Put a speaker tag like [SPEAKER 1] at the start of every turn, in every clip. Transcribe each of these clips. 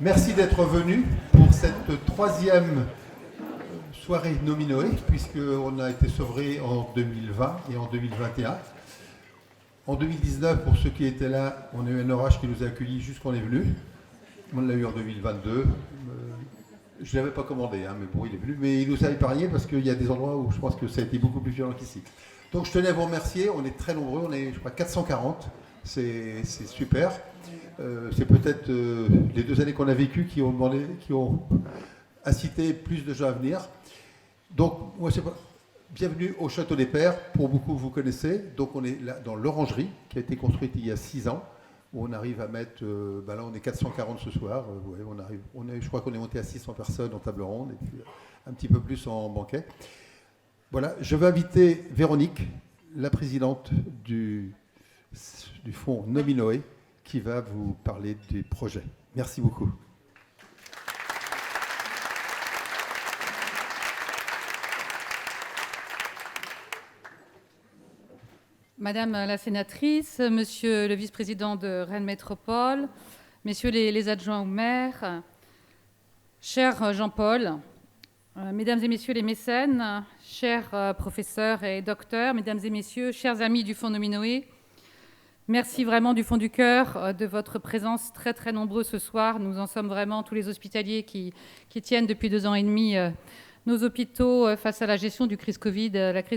[SPEAKER 1] Merci d'être venu pour cette troisième soirée Nominoé, puisqu'on a été sevré en 2020 et en 2021. En 2019, pour ceux qui étaient là, on a eu un orage qui nous a accueillis jusqu'on est venu. On l'a eu en 2022. Je ne l'avais pas commandé, mais bon, il est venu. Mais il nous a épargné parce qu'il y a des endroits où je pense que ça a été beaucoup plus violent qu'ici. Donc je tenais à vous remercier. On est très nombreux. On est, je crois, 440. C'est super. C'est peut-être les 2 années qu'on a vécues qui ont incité plus de gens à venir. Donc, moi, c'est pas... Bienvenue au Château des Pères. Pour beaucoup, vous connaissez. Donc, on est là dans l'orangerie qui a été construite il y a 6 ans. Où on arrive à mettre... là, on est 440 ce soir. Ouais, je crois qu'on est monté à 600 personnes en table ronde et puis un petit peu plus en banquet. Voilà. Je vais inviter Véronique, la présidente du fonds Nominoé, qui va vous parler du projet. Merci beaucoup.
[SPEAKER 2] Madame la sénatrice, monsieur le vice-président de Rennes Métropole, messieurs les adjoints au maire, cher Jean-Paul, mesdames et messieurs les mécènes, chers professeurs et docteurs, mesdames et messieurs, chers amis du fonds Nominoé, merci vraiment du fond du cœur de votre présence très très nombreux ce soir. Nous en sommes vraiment tous les hospitaliers qui tiennent depuis 2 ans et demi nos hôpitaux face à la gestion la crise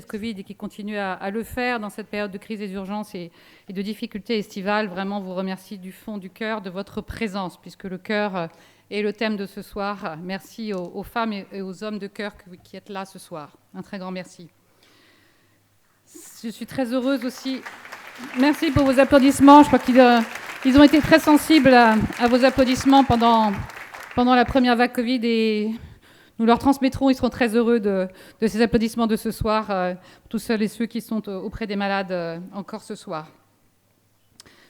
[SPEAKER 2] Covid et qui continuent à le faire dans cette période de crise et d'urgence et de difficultés estivales. Vraiment vous remercie du fond du cœur de votre présence puisque le cœur est le thème de ce soir. Merci aux femmes et aux hommes de cœur qui êtes là ce soir. Un très grand merci. Je suis très heureuse aussi. Merci pour vos applaudissements. Je crois qu'ils ont été très sensibles à vos applaudissements pendant la première vague Covid et nous leur transmettrons. Ils seront très heureux de ces applaudissements de ce soir, tous ceux et ceux qui sont auprès des malades encore ce soir.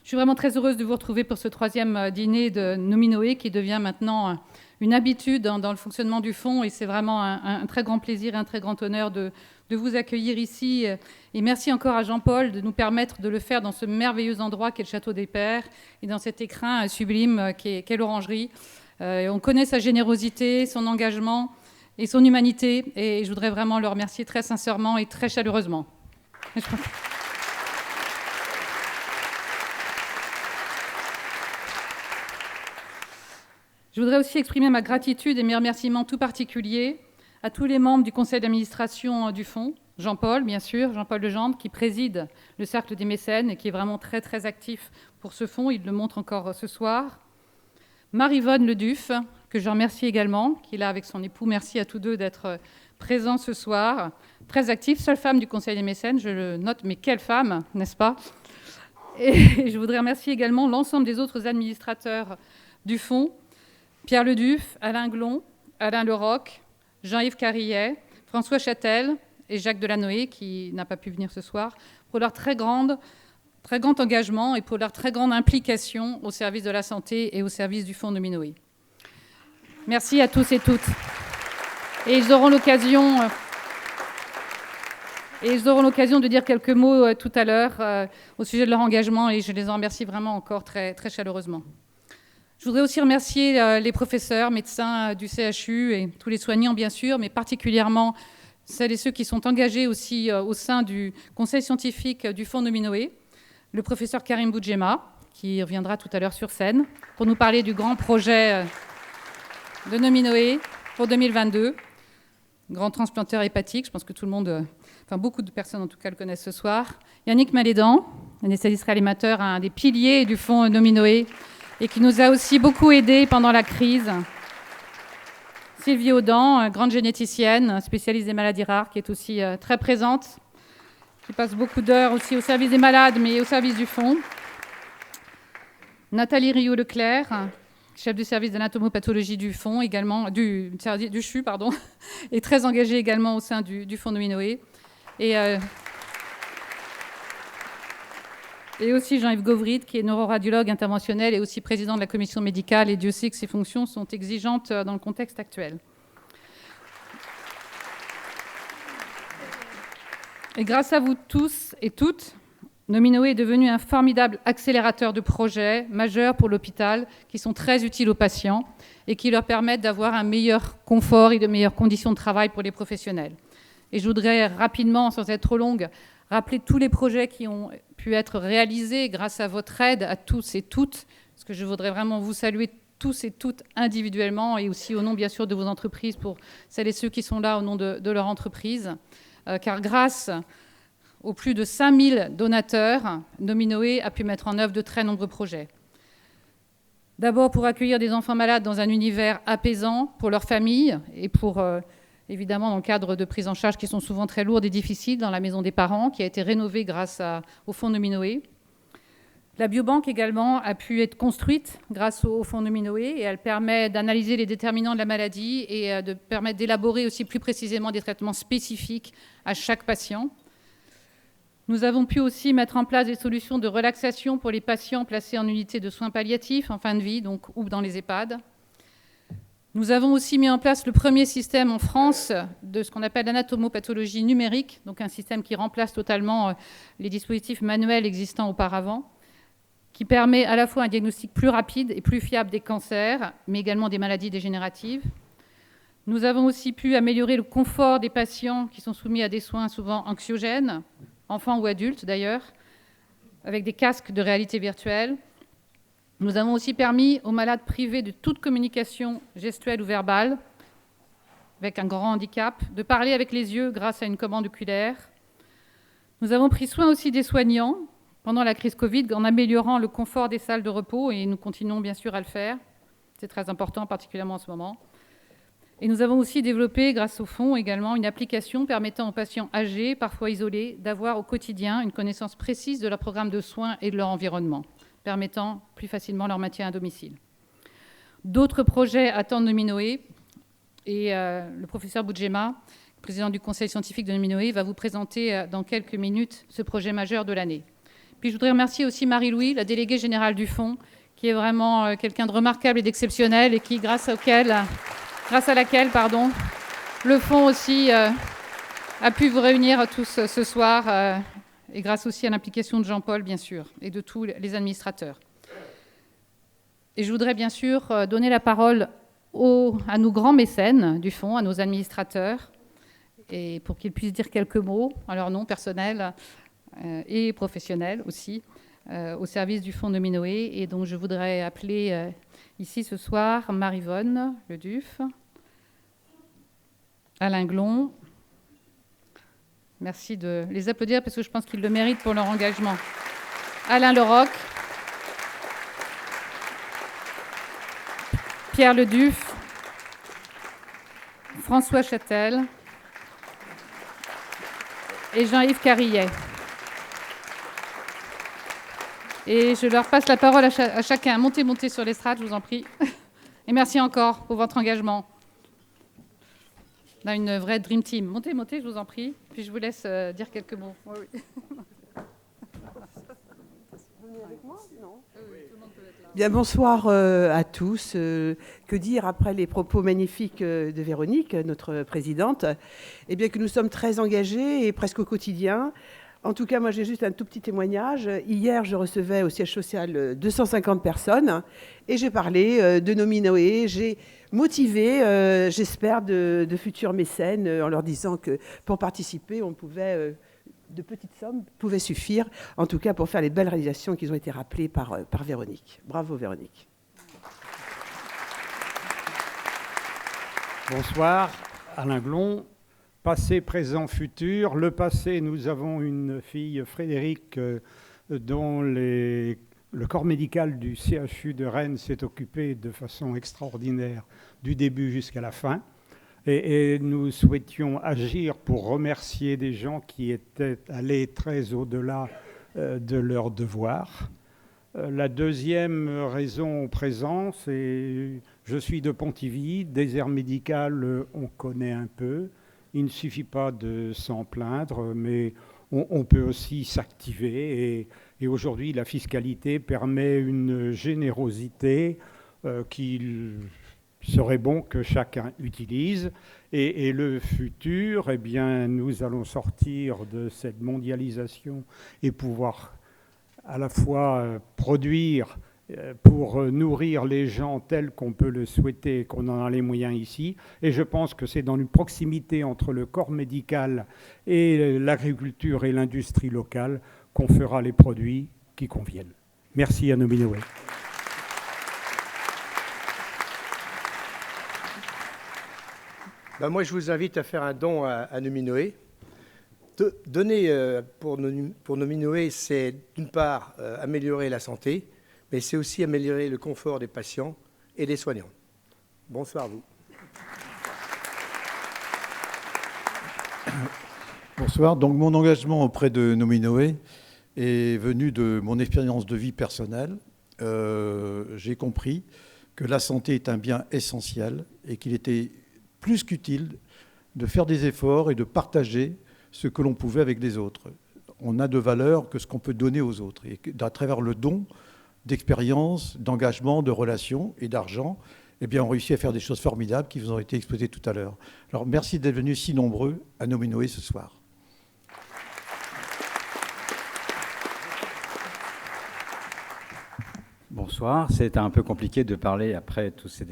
[SPEAKER 2] Je suis vraiment très heureuse de vous retrouver pour ce 3e dîner de Nominoé qui devient maintenant une habitude dans le fonctionnement du fonds et c'est vraiment un très grand plaisir et un très grand honneur de vous accueillir ici. Et merci encore à Jean-Paul de nous permettre de le faire dans ce merveilleux endroit qu'est le Château des Pères et dans cet écrin sublime qu'est l'orangerie. On connaît sa générosité, son engagement et son humanité et je voudrais vraiment le remercier très sincèrement et très chaleureusement. Je voudrais aussi exprimer ma gratitude et mes remerciements tout particuliers à tous les membres du conseil d'administration du fonds, Jean-Paul, bien sûr, Jean-Paul Legendre, qui préside le Cercle des mécènes et qui est vraiment très, très actif pour ce fonds. Il le montre encore ce soir. Marie-Vonne Leduf, que je remercie également, qui est là avec son époux. Merci à tous deux d'être présents ce soir. Très active, seule femme du conseil des mécènes, je le note, mais quelle femme, n'est-ce pas? Et je voudrais remercier également l'ensemble des autres administrateurs du fonds, Pierre Leduf, Alain Glon, Alain Leroc, Jean-Yves Carillet, François Châtel et Jacques Delanoë, qui n'a pas pu venir ce soir, pour leur très grand engagement et pour leur très grande implication au service de la santé et au service du fonds Nominoé. Merci à tous et toutes. Et ils auront l'occasion de dire quelques mots tout à l'heure au sujet de leur engagement et je les en remercie vraiment encore très, très chaleureusement. Je voudrais aussi remercier les professeurs, médecins du CHU et tous les soignants, bien sûr, mais particulièrement celles et ceux qui sont engagés aussi au sein du conseil scientifique du fonds Nominoé, le professeur Karim Boudjema, qui reviendra tout à l'heure sur scène, pour nous parler du grand projet de Nominoé pour 2022, grand transplanteur hépatique, je pense que tout le monde, beaucoup de personnes en tout cas le connaissent ce soir. Yannick Malédan, anesthésiste réanimateur, un des piliers du fonds Nominoé, et qui nous a aussi beaucoup aidés pendant la crise. Sylvie Audan, grande généticienne, spécialiste des maladies rares, qui est aussi très présente, qui passe beaucoup d'heures aussi au service des malades, mais au service du fonds. Nathalie Rioux-Leclerc, chef du service d'anatomopathologie du fonds, également, du CHU, et très engagée également au sein du fonds Nominoé. Et aussi Jean-Yves Gauvrid, qui est neuroradiologue interventionnel et aussi président de la commission médicale. Et Dieu sait que ses fonctions sont exigeantes dans le contexte actuel. Et grâce à vous tous et toutes, Nominoé est devenu un formidable accélérateur de projets majeurs pour l'hôpital qui sont très utiles aux patients et qui leur permettent d'avoir un meilleur confort et de meilleures conditions de travail pour les professionnels. Et je voudrais rapidement, sans être trop longue, rappeler tous les projets qui ont pu être réalisés grâce à votre aide à tous et toutes, parce que je voudrais vraiment vous saluer tous et toutes individuellement et aussi au nom bien sûr de vos entreprises pour celles et ceux qui sont là au nom de leur entreprise, car grâce aux plus de 5000 donateurs, Nominoé a pu mettre en œuvre de très nombreux projets. D'abord pour accueillir des enfants malades dans un univers apaisant pour leurs familles et pour, évidemment, dans le cadre de prise en charge qui sont souvent très lourdes et difficiles dans la maison des parents, qui a été rénovée grâce au fonds Nominoé. La biobanque également a pu être construite grâce au fonds Nominoé et elle permet d'analyser les déterminants de la maladie et de permettre d'élaborer aussi plus précisément des traitements spécifiques à chaque patient. Nous avons pu aussi mettre en place des solutions de relaxation pour les patients placés en unité de soins palliatifs en fin de vie, donc ou dans les EHPAD. Nous avons aussi mis en place le premier système en France de ce qu'on appelle l'anatomopathologie numérique, donc un système qui remplace totalement les dispositifs manuels existants auparavant, qui permet à la fois un diagnostic plus rapide et plus fiable des cancers, mais également des maladies dégénératives. Nous avons aussi pu améliorer le confort des patients qui sont soumis à des soins souvent anxiogènes, enfants ou adultes d'ailleurs, avec des casques de réalité virtuelle. Nous avons aussi permis aux malades privés de toute communication gestuelle ou verbale, avec un grand handicap, de parler avec les yeux grâce à une commande oculaire. Nous avons pris soin aussi des soignants pendant la crise Covid en améliorant le confort des salles de repos et nous continuons bien sûr à le faire. C'est très important, particulièrement en ce moment. Et nous avons aussi développé, grâce au fonds également, une application permettant aux patients âgés, parfois isolés, d'avoir au quotidien une connaissance précise de leur programme de soins et de leur environnement, permettant plus facilement leur maintien à domicile. D'autres projets attendent Nominoé et le professeur Boudjema, président du conseil scientifique de Nominoé, va vous présenter dans quelques minutes ce projet majeur de l'année. Puis je voudrais remercier aussi Marie-Louis, la déléguée générale du fonds, qui est vraiment quelqu'un de remarquable et d'exceptionnel et qui, grâce à laquelle, le fonds aussi a pu vous réunir tous ce soir, et grâce aussi à l'implication de Jean-Paul, bien sûr, et de tous les administrateurs. Et je voudrais bien sûr donner la parole à nos grands mécènes du fonds, à nos administrateurs, et pour qu'ils puissent dire quelques mots en leur nom personnel et professionnel aussi, au service du fonds Nominoé. Et donc je voudrais appeler ici ce soir Marie-Vonne Leduf, Alain Glon. Merci de les applaudir parce que je pense qu'ils le méritent pour leur engagement. Alain Leroc, Pierre Leduf, François Châtel et Jean-Yves Carillet. Et je leur passe la parole à chacun. Montez sur l'estrade, je vous en prie. Et merci encore pour votre engagement. On a une vraie dream team. Montez, je vous en prie. Puis je vous laisse dire quelques mots. Oui.
[SPEAKER 3] Bien, bonsoir à tous. Que dire après les propos magnifiques de Véronique, notre présidente? Eh bien que nous sommes très engagés et presque au quotidien. En tout cas, moi, j'ai juste un tout petit témoignage. Hier, je recevais au siège social 250 personnes et j'ai parlé de Nominoé. J'ai motivé, j'espère, de futurs mécènes en leur disant que pour participer, on pouvait, de petites sommes pouvaient suffire, en tout cas pour faire les belles réalisations qui ont été rappelées par Véronique. Bravo, Véronique.
[SPEAKER 4] Bonsoir, Alain Glon. Passé, présent, futur. Le passé, nous avons une fille, Frédéric, dont le corps médical du CHU de Rennes s'est occupé de façon extraordinaire du début jusqu'à la fin. Et nous souhaitions agir pour remercier des gens qui étaient allés très au-delà de leurs devoirs. La deuxième raison au présent, c'est je suis de Pontivy, désert médical, on connaît un peu. Il ne suffit pas de s'en plaindre, mais on peut aussi s'activer. Et aujourd'hui, la fiscalité permet une générosité qui serait bon que chacun utilise. Et le futur, eh bien, nous allons sortir de cette mondialisation et pouvoir à la fois produire pour nourrir les gens tels qu'on peut le souhaiter, qu'on en a les moyens ici. Et je pense que c'est dans une proximité entre le corps médical et l'agriculture et l'industrie locale qu'on fera les produits qui conviennent. Merci à Nominoé.
[SPEAKER 5] Moi, je vous invite à faire un don à Nominoé. Donner pour Nominoé, c'est d'une part améliorer la santé, mais c'est aussi améliorer le confort des patients et des soignants. Bonsoir à vous.
[SPEAKER 6] Bonsoir. Donc mon engagement auprès de Nominoé est venu de mon expérience de vie personnelle. J'ai compris que la santé est un bien essentiel et qu'il était plus qu'utile de faire des efforts et de partager ce que l'on pouvait avec les autres. On n'a de valeur que ce qu'on peut donner aux autres. Et à travers le don d'expérience, d'engagement, de relations et d'argent, eh bien, on réussit à faire des choses formidables qui vous ont été exposées tout à l'heure. Alors, merci d'être venus si nombreux à Nominoé ce soir.
[SPEAKER 7] Bonsoir. C'est un peu compliqué de parler après tous ces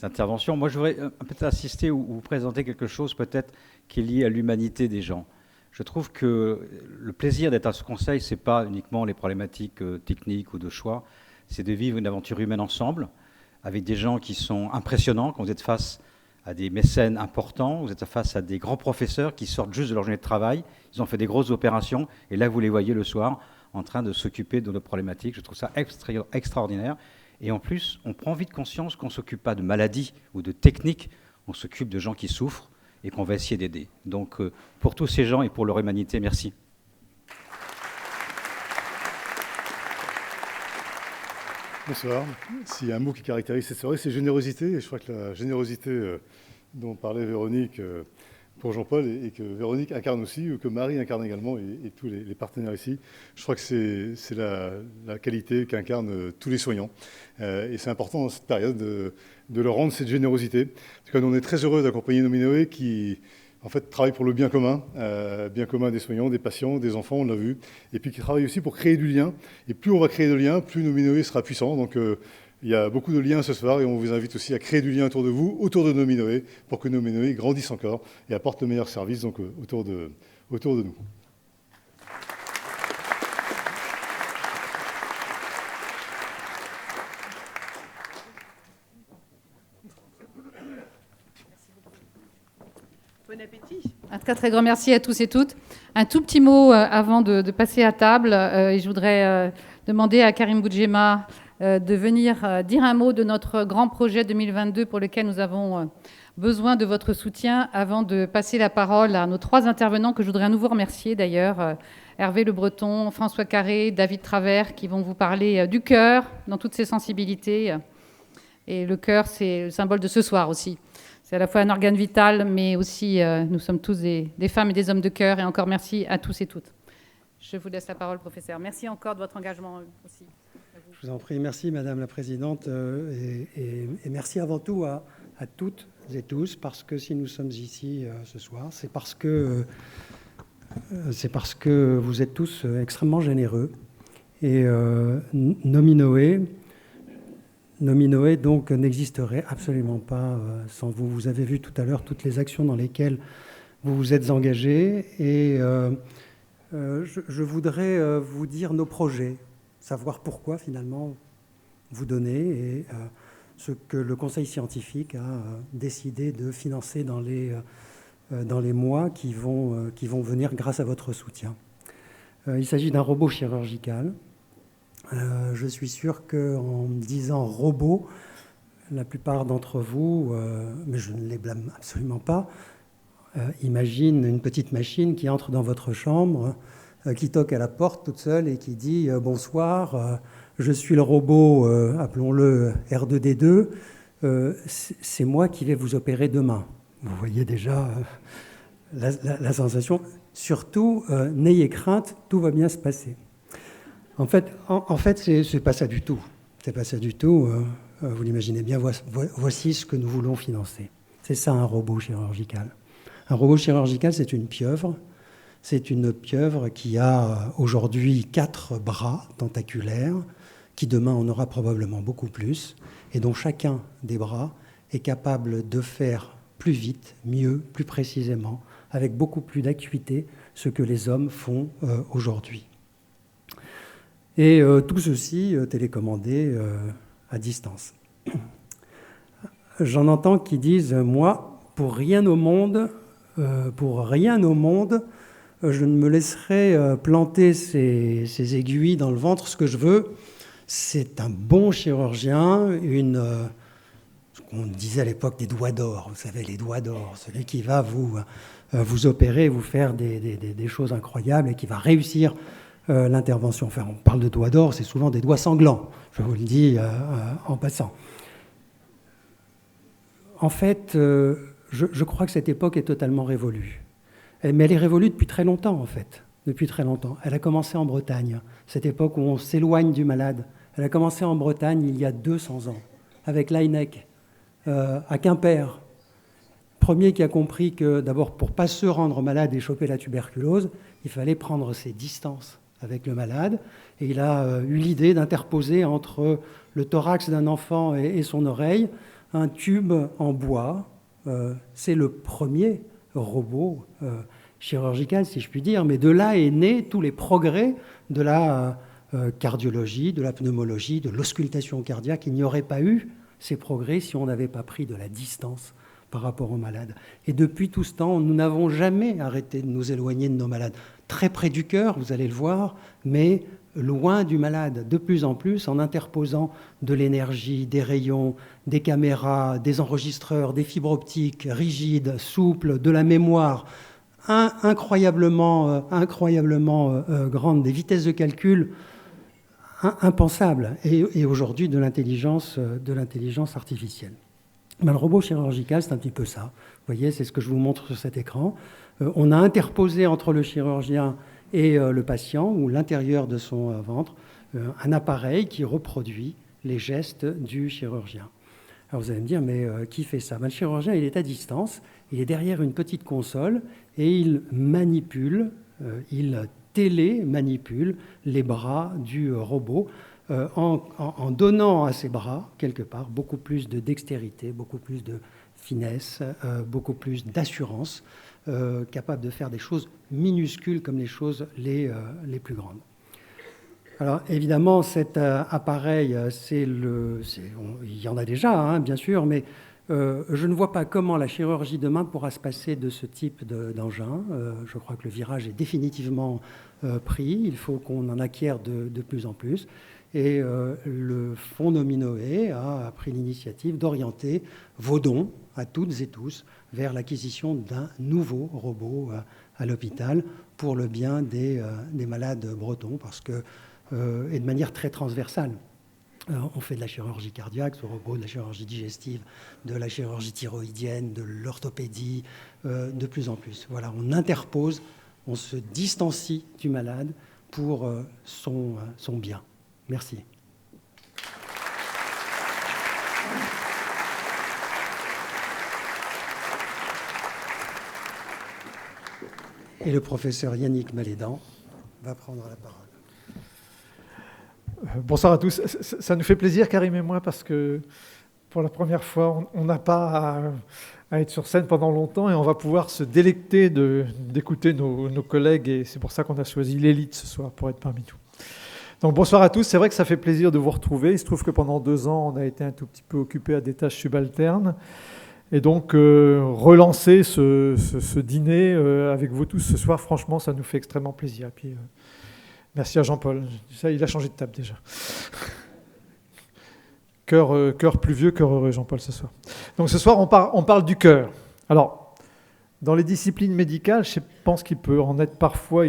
[SPEAKER 7] interventions. Moi, je voudrais peut-être assister ou vous présenter quelque chose peut-être qui est lié à l'humanité des gens. Je trouve que le plaisir d'être à ce conseil, ce n'est pas uniquement les problématiques techniques ou de choix, c'est de vivre une aventure humaine ensemble, avec des gens qui sont impressionnants, quand vous êtes face à des mécènes importants, vous êtes face à des grands professeurs qui sortent juste de leur journée de travail, ils ont fait des grosses opérations, et là, vous les voyez le soir en train de s'occuper de nos problématiques. Je trouve ça extraordinaire. Et en plus, on prend vite conscience qu'on ne s'occupe pas de maladies ou de techniques, on s'occupe de gens qui souffrent et qu'on va essayer d'aider. Donc, pour tous ces gens et pour leur humanité, merci.
[SPEAKER 8] Bonsoir. S'il y a un mot qui caractérise cette soirée, c'est générosité. Et je crois que la générosité dont parlait Véronique pour Jean-Paul et que Véronique incarne aussi, ou que Marie incarne également, et tous les partenaires ici, je crois que c'est la qualité qu'incarnent tous les soignants. Et c'est important dans cette période de leur rendre cette générosité. En tout cas, nous, on est très heureux d'accompagner Nominoé qui, en fait, travaille pour le bien commun des soignants, des patients, des enfants, on l'a vu, et puis qui travaille aussi pour créer du lien. Et plus on va créer de liens, plus Nominoé sera puissant. Donc, il y a beaucoup de liens ce soir et on vous invite aussi à créer du lien autour de vous, autour de Nominoé, pour que Nominoé grandisse encore et apporte le meilleur service donc, autour de nous.
[SPEAKER 3] Bon appétit.
[SPEAKER 2] Un très très grand merci à tous et toutes. Un tout petit mot avant de passer à table. Et je voudrais demander à Karim Boudjema de venir dire un mot de notre grand projet 2022 pour lequel nous avons besoin de votre soutien avant de passer la parole à nos trois intervenants que je voudrais à nouveau remercier d'ailleurs. Hervé Le Breton, François Carré, David Travers qui vont vous parler du cœur dans toutes ses sensibilités. Et le cœur, c'est le symbole de ce soir aussi. C'est à la fois un organe vital, mais aussi nous sommes tous des femmes et des hommes de cœur. Et encore merci à tous et toutes. Je vous laisse la parole, professeur. Merci encore de votre engagement aussi.
[SPEAKER 9] Je vous en prie. Merci, Madame la Présidente. Et merci avant tout à toutes et tous, parce que si nous sommes ici ce soir, c'est parce que vous êtes tous extrêmement généreux. Et Nominoé, donc, n'existerait absolument pas sans vous. Vous avez vu tout à l'heure toutes les actions dans lesquelles vous vous êtes engagés. Et je voudrais vous dire nos projets, savoir pourquoi, finalement, vous donnez et ce que le Conseil scientifique a décidé de financer dans les mois qui vont venir grâce à votre soutien. Il s'agit d'un robot chirurgical. Je suis sûr qu'en disant robot, la plupart d'entre vous, mais je ne les blâme absolument pas, imagine une petite machine qui entre dans votre chambre, qui toque à la porte toute seule et qui dit « Bonsoir, je suis le robot, appelons-le R2D2, c'est moi qui vais vous opérer demain. » Vous voyez déjà la sensation. Surtout, n'ayez crainte, tout va bien se passer. En fait, c'est pas ça du tout. C'est pas ça du tout. vous l'imaginez bien, voici ce que nous voulons financer. C'est ça un robot chirurgical. Un robot chirurgical, c'est une pieuvre. C'est une pieuvre qui a aujourd'hui 4 bras tentaculaires, qui demain en aura probablement beaucoup plus, et dont chacun des bras est capable de faire plus vite, mieux, plus précisément, avec beaucoup plus d'acuité, ce que les hommes font aujourd'hui. Et tout ceci télécommandé à distance. J'en entends qui disent « Moi, pour rien au monde, je ne me laisserai planter ces aiguilles dans le ventre. Ce que je veux, c'est un bon chirurgien, ce qu'on disait à l'époque des doigts d'or. Vous savez, les doigts d'or, celui qui va vous opérer, vous faire des choses incroyables et qui va réussir l'intervention. Enfin, on parle de doigts d'or, c'est souvent des doigts sanglants, je vous le dis en passant. En fait, je crois que cette époque est totalement révolue. Mais elle est révolue depuis très longtemps, en fait. Depuis très longtemps. Elle a commencé en Bretagne, cette époque où on s'éloigne du malade. Elle a commencé en Bretagne il y a 200 ans, avec Laennec, à Quimper. Premier qui a compris que, d'abord, pour ne pas se rendre malade et choper la tuberculose, il fallait prendre ses distances avec le malade. Et il a eu l'idée d'interposer entre le thorax d'un enfant et son oreille un tube en bois. C'est le premier robot chirurgical, si je puis dire. Mais de là est né tous les progrès de la cardiologie, de la pneumologie, de l'auscultation cardiaque. Il n'y aurait pas eu ces progrès si on n'avait pas pris de la distance par rapport aux malades. Et depuis tout ce temps, nous n'avons jamais arrêté de nous éloigner de nos malades. Très près du cœur, vous allez le voir, mais loin du malade, de plus en plus, en interposant de l'énergie, des rayons, des caméras, des enregistreurs, des fibres optiques rigides, souples, de la mémoire, incroyablement grande, des vitesses de calcul impensables, et aujourd'hui de l'intelligence artificielle. Ben, le robot chirurgical, c'est un petit peu ça. Vous voyez, c'est ce que je vous montre sur cet écran. On a interposé entre le chirurgien et le patient, ou l'intérieur de son ventre, un appareil qui reproduit les gestes du chirurgien. Alors vous allez me dire, mais qui fait ça? Ben, le chirurgien, il est à distance, il est derrière une petite console et il manipule, il télémanipule les bras du robot en donnant à ces bras, quelque part, beaucoup plus de dextérité, beaucoup plus de finesse, beaucoup plus d'assurance, capable de faire des choses minuscules comme les choses les plus grandes. Alors évidemment, cet appareil, il y en a déjà, hein, bien sûr, mais je ne vois pas comment la chirurgie demain pourra se passer de ce type d'engin. Je crois que le virage est définitivement pris. Il faut qu'on en acquiert de plus en plus. Et le Fonds Nominoé a pris l'initiative d'orienter vos dons à toutes et tous vers l'acquisition d'un nouveau robot à l'hôpital pour le bien des malades bretons, parce que, et de manière très transversale. On fait de la chirurgie cardiaque, ce robot, de la chirurgie digestive, de la chirurgie thyroïdienne, de l'orthopédie, de plus en plus. Voilà, on interpose, on se distancie du malade pour son bien. Merci. Et le professeur Yannick Malédan va prendre la parole.
[SPEAKER 10] Bonsoir à tous. Ça nous fait plaisir, Karim et moi, parce que pour la première fois, on n'a pas à être sur scène pendant longtemps et on va pouvoir se délecter d'écouter nos collègues, et c'est pour ça qu'on a choisi l'élite ce soir pour être parmi nous. Donc bonsoir à tous, c'est vrai que ça fait plaisir de vous retrouver. Il se trouve que pendant 2 ans, on a été un tout petit peu occupé à des tâches subalternes. Et donc relancer ce dîner avec vous tous ce soir, franchement, ça nous fait extrêmement plaisir. Et puis, merci à Jean-Paul. Ça, il a changé de table déjà. Cœur plus vieux, cœur heureux, Jean-Paul, ce soir. Donc ce soir, on parle du cœur. Alors, dans les disciplines médicales, je pense qu'il peut en être parfois à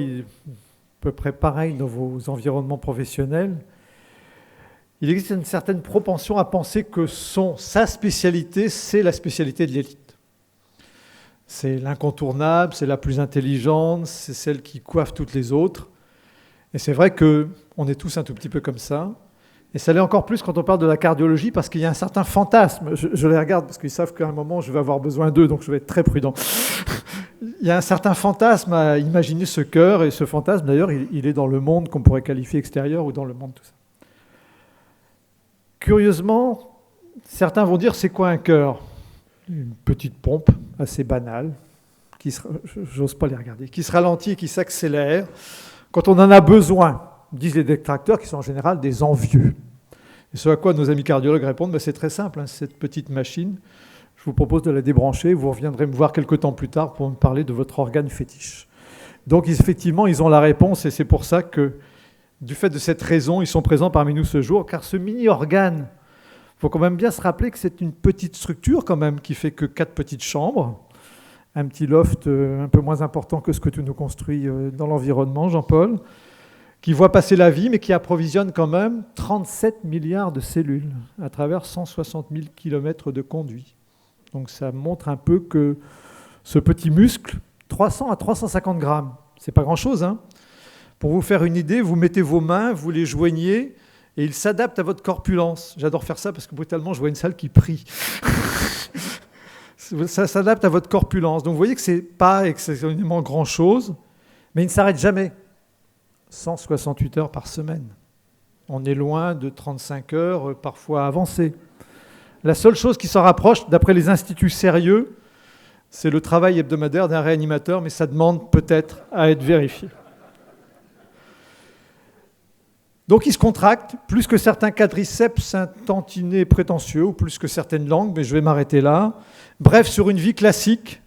[SPEAKER 10] peu près pareil dans vos environnements professionnels. Il existe une certaine propension à penser que sa spécialité, c'est la spécialité de l'élite. C'est l'incontournable, c'est la plus intelligente, c'est celle qui coiffe toutes les autres. Et c'est vrai qu'on est tous un tout petit peu comme ça. Et ça l'est encore plus quand on parle de la cardiologie, parce qu'il y a un certain fantasme. Je les regarde parce qu'ils savent qu'à un moment, je vais avoir besoin d'eux, donc je vais être très prudent. Il y a un certain fantasme à imaginer ce cœur, et ce fantasme, d'ailleurs, il est dans le monde qu'on pourrait qualifier extérieur ou dans le monde, tout ça. Curieusement, certains vont dire, c'est quoi un cœur? Une petite pompe assez banale, j'ose pas les regarder, qui se ralentit et qui s'accélère quand on en a besoin, disent les détracteurs, qui sont en général des envieux. Et ce à quoi nos amis cardiologues répondent, c'est très simple, hein, cette petite machine, je vous propose de la débrancher, vous reviendrez me voir quelques temps plus tard pour me parler de votre organe fétiche. Donc effectivement, ils ont la réponse, et c'est pour ça que, du fait de cette raison, ils sont présents parmi nous ce jour, car ce mini-organe, il faut quand même bien se rappeler que c'est une petite structure quand même, qui fait que 4 petites chambres, un petit loft un peu moins important que ce que tu nous construis dans l'environnement, Jean-Paul, qui voit passer la vie, mais qui approvisionne quand même 37 milliards de cellules à travers 160 000 km de conduits. Donc ça montre un peu que ce petit muscle, 300 à 350 grammes, c'est pas grand-chose, hein. Pour vous faire une idée, vous mettez vos mains, vous les joignez, et il s'adapte à votre corpulence. J'adore faire ça parce que brutalement, je vois une salle qui prie. Ça s'adapte à votre corpulence. Donc vous voyez que ce n'est pas excessivement grand-chose, mais il ne s'arrête jamais. 168 heures par semaine. On est loin de 35 heures, parfois avancées. La seule chose qui s'en rapproche, d'après les instituts sérieux, c'est le travail hebdomadaire d'un réanimateur, mais ça demande peut-être à être vérifié. Donc il se contracte, plus que certains quadriceps intentinés prétentieux, ou plus que certaines langues, mais je vais m'arrêter là. Bref, sur une vie classique,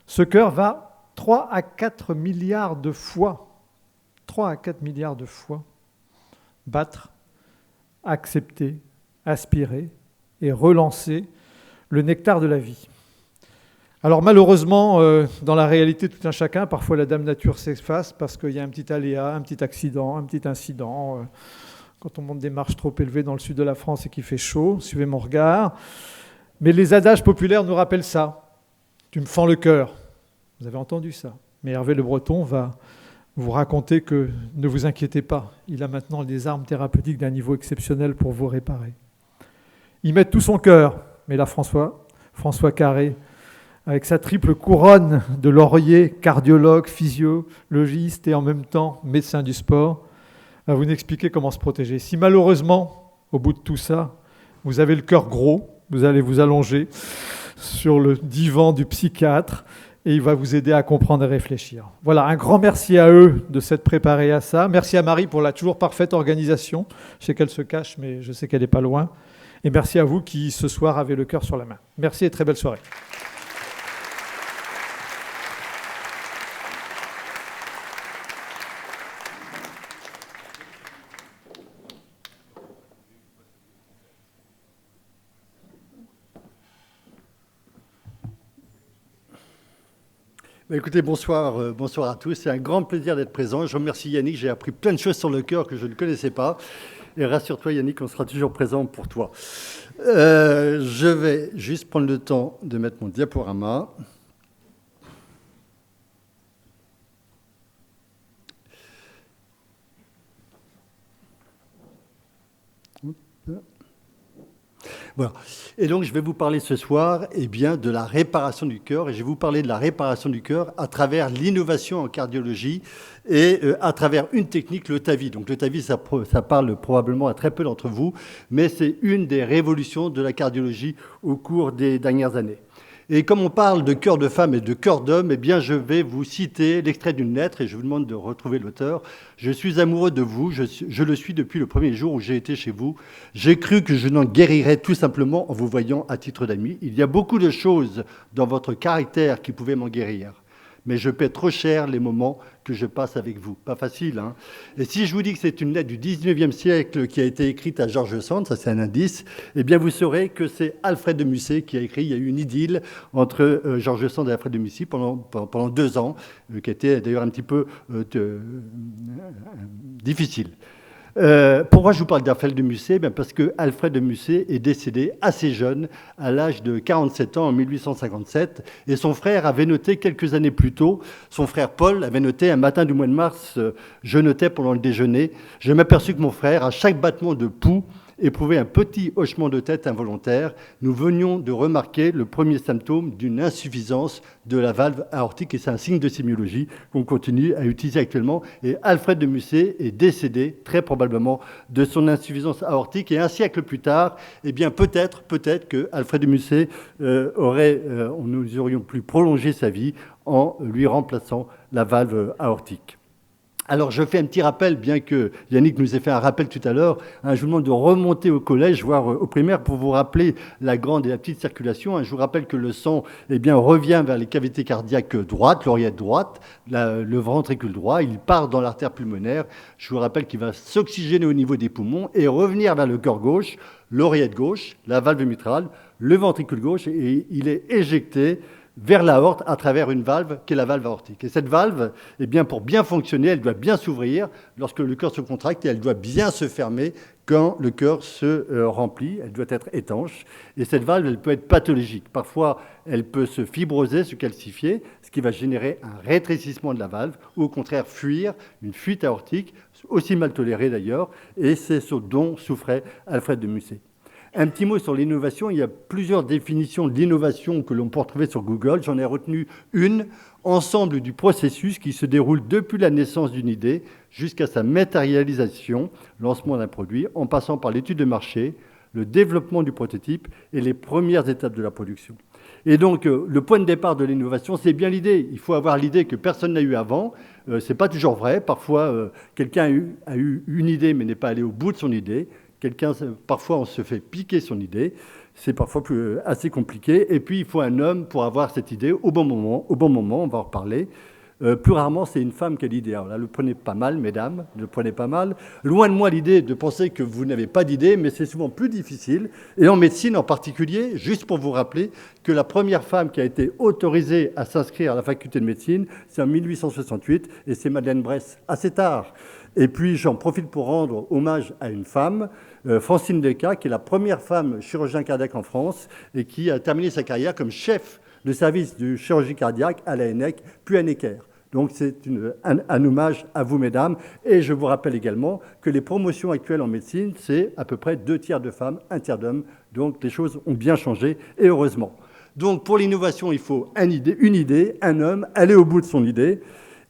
[SPEAKER 10] ce cœur va 3 à 4 milliards de fois, 3 à 4 milliards de fois, battre, accepter, aspirer et relancer le nectar de la vie. Alors malheureusement, dans la réalité, tout un chacun, parfois la dame nature s'efface parce qu'il y a un petit aléa, un petit accident, un petit incident. Quand on monte des marches trop élevées dans le sud de la France et qu'il fait chaud, suivez mon regard. Mais les adages populaires nous rappellent ça. Tu me fends le cœur. Vous avez entendu ça. Mais Hervé Le Breton va vous raconter que ne vous inquiétez pas, il a maintenant des armes thérapeutiques d'un niveau exceptionnel pour vous réparer. Il met tout son cœur, mais là François Carré, avec sa triple couronne de laurier, cardiologue, physiologiste et en même temps médecin du sport, va vous expliquer comment se protéger. Si malheureusement, au bout de tout ça, vous avez le cœur gros, vous allez vous allonger sur le divan du psychiatre et il va vous aider à comprendre et réfléchir. Voilà, un grand merci à eux de s'être préparés à ça. Merci à Marie pour la toujours parfaite organisation. Je sais qu'elle se cache, mais je sais qu'elle n'est pas loin. Et merci à vous qui, ce soir, avez le cœur sur la main. Merci et très belle soirée.
[SPEAKER 11] Écoutez, bonsoir à tous. C'est un grand plaisir d'être présent. Je remercie Yannick. J'ai appris plein de choses sur le cœur que je ne connaissais pas. Et rassure-toi, Yannick, on sera toujours présent pour toi. Je vais juste prendre le temps de mettre mon diaporama. Voilà. Et donc, je vais vous parler ce soir de la réparation du cœur. Et je vais vous parler de la réparation du cœur à travers l'innovation en cardiologie et à travers une technique, le TAVI. Donc, le TAVI, ça parle probablement à très peu d'entre vous, mais c'est une des révolutions de la cardiologie au cours des dernières années. Et comme on parle de cœur de femme et de cœur d'homme, je vais vous citer l'extrait d'une lettre et je vous demande de retrouver l'auteur. Je suis amoureux de vous, je le suis depuis le premier jour où j'ai été chez vous. J'ai cru que je n'en guérirais tout simplement en vous voyant à titre d'ami. Il y a beaucoup de choses dans votre caractère qui pouvaient m'en guérir. Mais je paie trop cher les moments que je passe avec vous. Pas facile, hein? Et si je vous dis que c'est une lettre du 19e siècle qui a été écrite à George Sand, ça c'est un indice, vous saurez que c'est Alfred de Musset qui a écrit. Il y a eu une idylle entre George Sand et Alfred de Musset pendant 2 ans, qui était d'ailleurs un petit peu difficile. Pourquoi je vous parle d'Alfred de Musset? Parce que Alfred de Musset est décédé assez jeune, à l'âge de 47 ans en 1857, et son frère avait noté quelques années plus tôt, son frère Paul avait noté un matin du mois de mars, je notais pendant le déjeuner, je m'aperçus que mon frère, à chaque battement de pouls, éprouvait un petit hochement de tête involontaire. Nous venions de remarquer le premier symptôme d'une insuffisance de la valve aortique, et c'est un signe de sémiologie qu'on continue à utiliser actuellement. Et Alfred de Musset est décédé, très probablement, de son insuffisance aortique. Et un siècle plus tard, eh bien peut-être que Alfred de Musset nous aurions pu prolonger sa vie en lui remplaçant la valve aortique. Alors, je fais un petit rappel, bien que Yannick nous ait fait un rappel tout à l'heure. Je vous demande de remonter au collège, voire au primaire, pour vous rappeler la grande et la petite circulation. Je vous rappelle que le sang revient vers les cavités cardiaques droites, l'oreillette droite, le ventricule droit. Il part dans l'artère pulmonaire. Je vous rappelle qu'il va s'oxygéner au niveau des poumons et revenir vers le cœur gauche, l'oreillette gauche, la valve mitrale, le ventricule gauche, et il est éjecté vers l'aorte à travers une valve qui est la valve aortique. Et cette valve, pour bien fonctionner, elle doit bien s'ouvrir lorsque le cœur se contracte, et elle doit bien se fermer quand le cœur se remplit. Elle doit être étanche. Et cette valve, elle peut être pathologique. Parfois, elle peut se fibroser, se calcifier, ce qui va générer un rétrécissement de la valve, ou au contraire fuir, une fuite aortique, aussi mal tolérée d'ailleurs, et c'est ce dont souffrait Alfred de Musset. Un petit mot sur l'innovation. Il y a plusieurs définitions de l'innovation que l'on peut retrouver sur Google. J'en ai retenu une, ensemble du processus qui se déroule depuis la naissance d'une idée jusqu'à sa matérialisation, lancement d'un produit, en passant par l'étude de marché, le développement du prototype et les premières étapes de la production. Et donc, le point de départ de l'innovation, c'est bien l'idée. Il faut avoir l'idée que personne n'a eue avant. Ce n'est pas toujours vrai. Parfois, quelqu'un a eu une idée mais n'est pas allé au bout de son idée. Parfois, on se fait piquer son idée. C'est parfois assez compliqué. Et puis, il faut un homme pour avoir cette idée au bon moment. Au bon moment, on va en reparler. Plus rarement, c'est une femme qui a l'idée. Alors là, le prenez pas mal, mesdames, le prenez pas mal. Loin de moi l'idée de penser que vous n'avez pas d'idée, mais c'est souvent plus difficile. Et en médecine en particulier, juste pour vous rappeler que la première femme qui a été autorisée à s'inscrire à la faculté de médecine, c'est en 1868, et c'est Madeleine Bress, assez tard. Et puis, j'en profite pour rendre hommage à une femme, Francine Decas, qui est la première femme chirurgien cardiaque en France et qui a terminé sa carrière comme chef de service de chirurgie cardiaque à l'ANEC, puis à Necker. Donc, c'est un hommage à vous, mesdames. Et je vous rappelle également que les promotions actuelles en médecine, c'est à peu près 2 tiers de femmes, 1 tiers d'hommes. Donc, les choses ont bien changé, et heureusement. Donc, pour l'innovation, il faut une idée, un homme, aller au bout de son idée.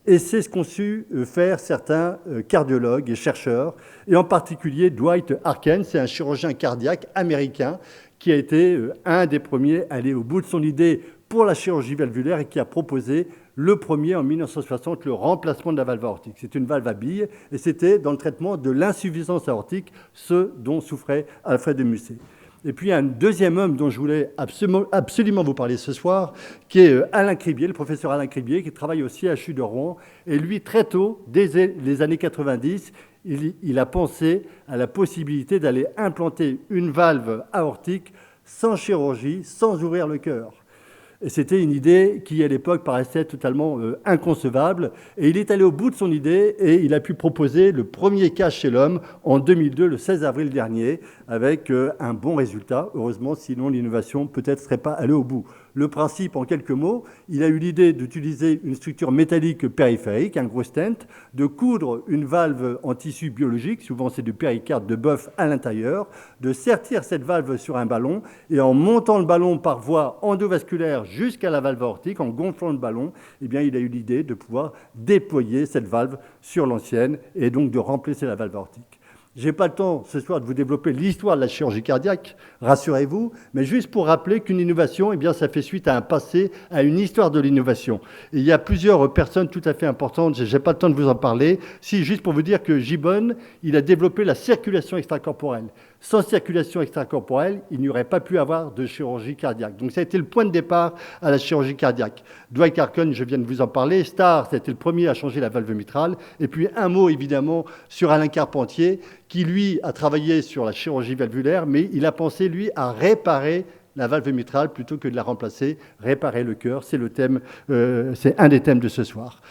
[SPEAKER 11] Et c'est ce qu'ont su faire certains cardiologues et chercheurs, et en particulier Dwight Arken, c'est un chirurgien cardiaque américain qui a été un des premiers à aller au bout de son idée pour la chirurgie valvulaire et qui a proposé le premier en 1960 le remplacement de la valve aortique. C'est une valve à bille et c'était dans le traitement de l'insuffisance aortique, ce dont souffrait Alfred de Musset. Et puis un deuxième homme dont je voulais absolument vous parler ce soir, qui est Alain Cribier, le professeur Alain Cribier, qui travaille au CHU de Rouen. Et lui, très tôt, dès les années 90, il a pensé à la possibilité d'aller implanter une valve aortique sans chirurgie, sans ouvrir le cœur. Et c'était une idée qui, à l'époque, paraissait totalement inconcevable. Et il est allé au bout de son idée et il a pu proposer le premier cas chez l'homme en 2002, le 16 avril dernier, avec un bon résultat. Heureusement, sinon l'innovation peut-être ne serait pas allée au bout. Le principe, en quelques mots, il a eu l'idée d'utiliser une structure métallique périphérique, un gros stent, de coudre une valve en tissu biologique, souvent c'est du péricarde de bœuf à l'intérieur, de sertir cette valve sur un ballon et en montant le ballon par voie endovasculaire jusqu'à la valve aortique, en gonflant le ballon, eh bien, il a eu l'idée de pouvoir déployer cette valve sur l'ancienne et donc de remplacer la valve aortique. Je n'ai pas le temps ce soir de vous développer l'histoire de la chirurgie cardiaque, rassurez-vous, mais juste pour rappeler qu'une innovation, eh bien, ça fait suite à un passé, à une histoire de l'innovation. Et il y a plusieurs personnes tout à fait importantes, je n'ai pas le temps de vous en parler, juste pour vous dire que Gibbon, il a développé la circulation extracorporelle. Sans circulation extracorporelle, il n'y aurait pas pu avoir de chirurgie cardiaque. Donc ça a été le point de départ à la chirurgie cardiaque. Dwight Arken, je viens de vous en parler. Starr, ça a été le premier à changer la valve mitrale. Et puis un mot évidemment sur Alain Carpentier, qui lui a travaillé sur la chirurgie valvulaire, mais il a pensé lui à réparer la valve mitrale plutôt que de la remplacer, réparer le cœur. C'est le thème, c'est un des thèmes de ce soir.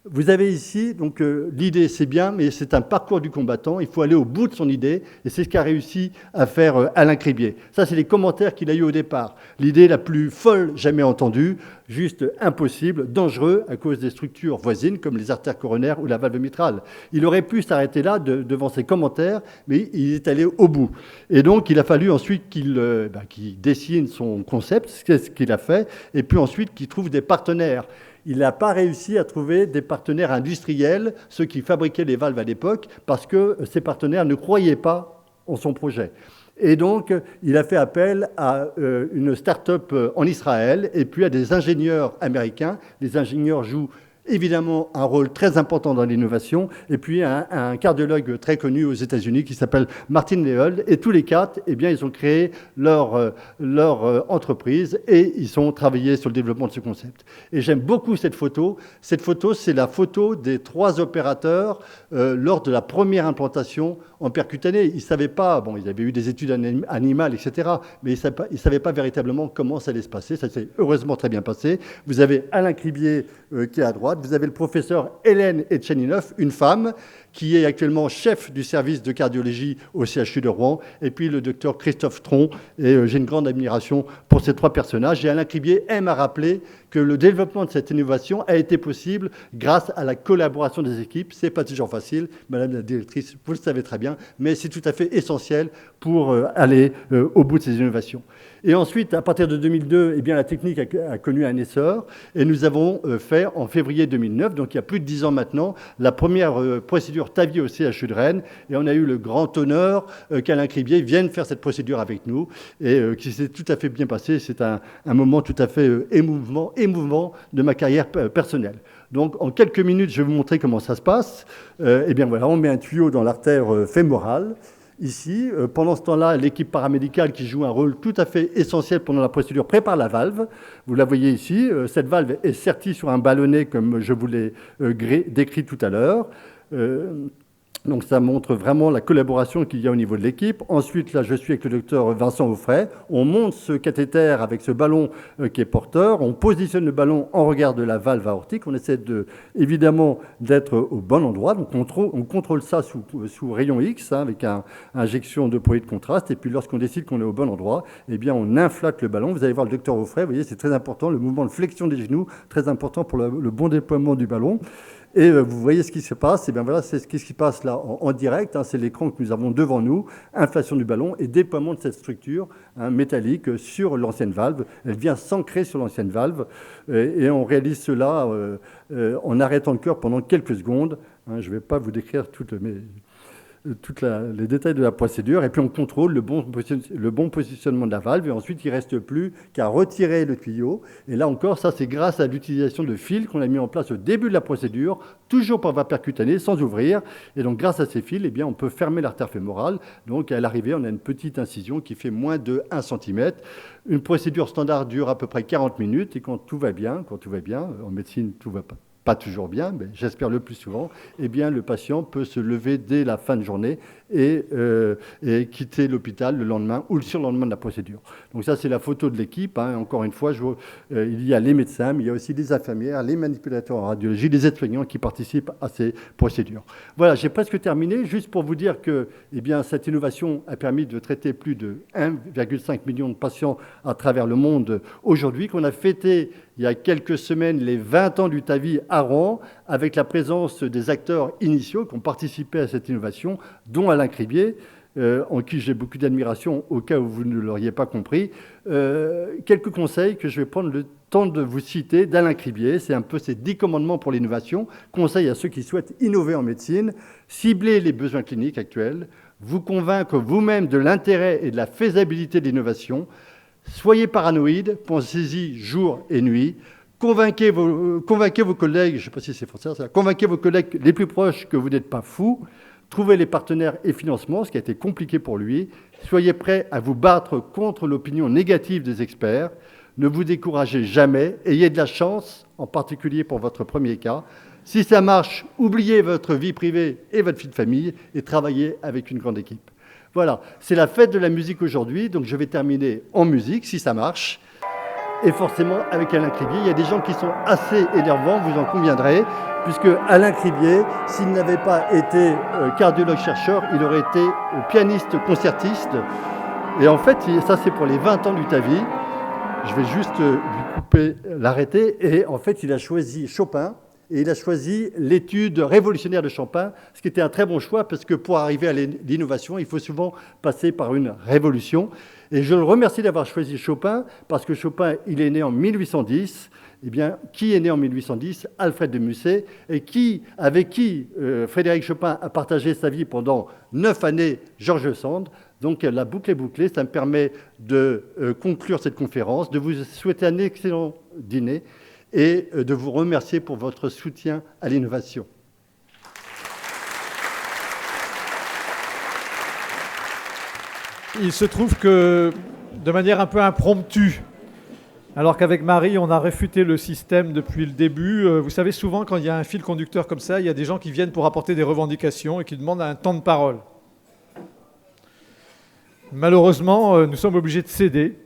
[SPEAKER 11] Vous avez ici, donc l'idée c'est bien, mais c'est un parcours du combattant, il faut aller au bout de son idée, et c'est ce qu'a réussi à faire Alain Cribier. Ça, c'est les commentaires qu'il a eu au départ. L'idée la plus folle jamais entendue, juste impossible, dangereux à cause des structures voisines, comme les artères coronaires ou la valve mitrale. Il aurait pu s'arrêter là devant ses commentaires, mais il est allé au bout. Et donc, il a fallu ensuite qu'il dessine son concept, c'est ce qu'il a fait, et puis ensuite qu'il trouve des partenaires. Il n'a pas réussi à trouver des partenaires industriels, ceux qui fabriquaient les valves à l'époque, parce que ces partenaires ne croyaient pas en son projet. Et donc, il a fait appel à une start-up en Israël et puis à des ingénieurs américains. Les ingénieurs jouent évidemment un rôle très important dans l'innovation, et puis un cardiologue très connu aux États-Unis qui s'appelle Martin Leold, et tous les quatre, eh bien, ils ont créé leur entreprise et ils ont travaillé sur le développement de ce concept. Et j'aime beaucoup cette photo. Cette photo, c'est la photo des 3 opérateurs lors de la première implantation en percutané. Ils ne savaient pas, bon, ils avaient eu des études animales, etc., mais ils ne savaient pas véritablement comment ça allait se passer. Ça s'est heureusement très bien passé. Vous avez Alain Cribier qui est à droite. Vous avez le professeur Hélène Etcheninoff, une femme, qui est actuellement chef du service de cardiologie au CHU de Rouen, et puis le docteur Christophe Tron. Et j'ai une grande admiration pour ces 3 personnages. Et Alain Cribier aime à rappeler que le développement de cette innovation a été possible grâce à la collaboration des équipes. Ce n'est pas toujours facile, Madame la directrice, vous le savez très bien, mais c'est tout à fait essentiel pour aller au bout de ces innovations. Et ensuite, à partir de 2002, eh bien, la technique a connu un essor, et nous avons fait en février 2009, donc il y a plus de 10 ans maintenant, la première procédure TAVI au CHU de Rennes, et on a eu le grand honneur qu'Alain Cribier vienne faire cette procédure avec nous, et qui s'est tout à fait bien passé. C'est un moment tout à fait émouvant de ma carrière personnelle. Donc, en quelques minutes, je vais vous montrer comment ça se passe. Eh bien voilà, on met un tuyau dans l'artère fémorale. Ici, pendant ce temps-là, l'équipe paramédicale qui joue un rôle tout à fait essentiel pendant la procédure prépare la valve. Vous la voyez ici. Cette valve est sertie sur un ballonnet comme je vous l'ai décrit tout à l'heure. Donc ça montre vraiment la collaboration qu'il y a au niveau de l'équipe. Ensuite, là, je suis avec le docteur Vincent Auffray. On monte ce cathéter avec ce ballon qui est porteur. On positionne le ballon en regard de la valve aortique. On essaie évidemment d'être au bon endroit. Donc on contrôle ça sous rayon X avec injection de produit de contraste. Et puis lorsqu'on décide qu'on est au bon endroit, eh bien on inflate le ballon. Vous allez voir le docteur Auffray. Vous voyez, c'est très important. Le mouvement de flexion des genoux, très important pour le bon déploiement du ballon. Et vous voyez ce qui se passe, et bien voilà, c'est ce qui se passe là en direct, c'est l'écran que nous avons devant nous, inflation du ballon et déploiement de cette structure métallique sur l'ancienne valve. Elle vient s'ancrer sur l'ancienne valve et on réalise cela en arrêtant le cœur pendant quelques secondes. Je ne vais pas vous décrire les détails de la procédure, et puis on contrôle le bon positionnement de la valve, et ensuite il ne reste plus qu'à retirer le tuyau. Et là encore, ça c'est grâce à l'utilisation de fils qu'on a mis en place au début de la procédure, toujours par voie percutanée, sans ouvrir. Et donc grâce à ces fils, eh bien, on peut fermer l'artère fémorale. Donc à l'arrivée, on a une petite incision qui fait moins de 1 cm. Une procédure standard dure à peu près 40 minutes, et quand tout va bien, en médecine tout va pas toujours bien, mais j'espère le plus souvent, eh bien, le patient peut se lever dès la fin de journée et quitter l'hôpital le lendemain ou le surlendemain de la procédure. Donc ça, c'est la photo de l'équipe. Encore une fois, il y a les médecins, mais il y a aussi les infirmières, les manipulateurs en radiologie, les aides-soignants qui participent à ces procédures. Voilà, j'ai presque terminé. Juste pour vous dire que eh bien, cette innovation a permis de traiter plus de 1,5 million de patients à travers le monde aujourd'hui, qu'on a fêté il y a quelques semaines les 20 ans du TAVI à Rouen, avec la présence des acteurs initiaux qui ont participé à cette innovation, dont Alain Cribier, en qui j'ai beaucoup d'admiration, au cas où vous ne l'auriez pas compris. Quelques conseils que je vais prendre le temps de vous citer d'Alain Cribier. C'est un peu ses 10 commandements pour l'innovation. Conseil à ceux qui souhaitent innover en médecine, cibler les besoins cliniques actuels, vous convaincre vous-même de l'intérêt et de la faisabilité de l'innovation, soyez paranoïde, pensez-y jour et nuit, convainquez vos collègues, je ne sais pas si c'est français, convainquez vos collègues les plus proches que vous n'êtes pas fous, trouvez les partenaires et financements, ce qui a été compliqué pour lui, soyez prêts à vous battre contre l'opinion négative des experts, ne vous découragez jamais, ayez de la chance, en particulier pour votre premier cas. Si ça marche, oubliez votre vie privée et votre vie de famille et travaillez avec une grande équipe. Voilà, c'est la fête de la musique aujourd'hui, donc je vais terminer en musique, si ça marche. et forcément avec Alain Cribier. Il y a des gens qui sont assez énervants, vous en conviendrez, puisque Alain Cribier, s'il n'avait pas été cardiologue-chercheur, il aurait été pianiste-concertiste. Et en fait, ça c'est pour les 20 ans du Tavis. Je vais juste lui couper l'arrêté. Et en fait, il a choisi Chopin. Et il a choisi l'étude révolutionnaire de Chopin, ce qui était un très bon choix, parce que pour arriver à l'innovation, il faut souvent passer par une révolution. Et je le remercie d'avoir choisi Chopin, parce que Chopin, il est né en 1810. Eh bien, qui est né en 1810 ? Alfred de Musset. Et avec qui Frédéric Chopin a partagé sa vie pendant 9 années, George Sand. Donc la boucle est bouclée. Ça me permet de conclure cette conférence, de vous souhaiter un excellent dîner et de vous remercier pour votre soutien à l'innovation.
[SPEAKER 10] Il se trouve que, de manière un peu impromptue, alors qu'avec Marie, on a réfuté le système depuis le début, vous savez, souvent, quand il y a un fil conducteur comme ça, il y a des gens qui viennent pour apporter des revendications et qui demandent un temps de parole. Malheureusement, nous sommes obligés de céder.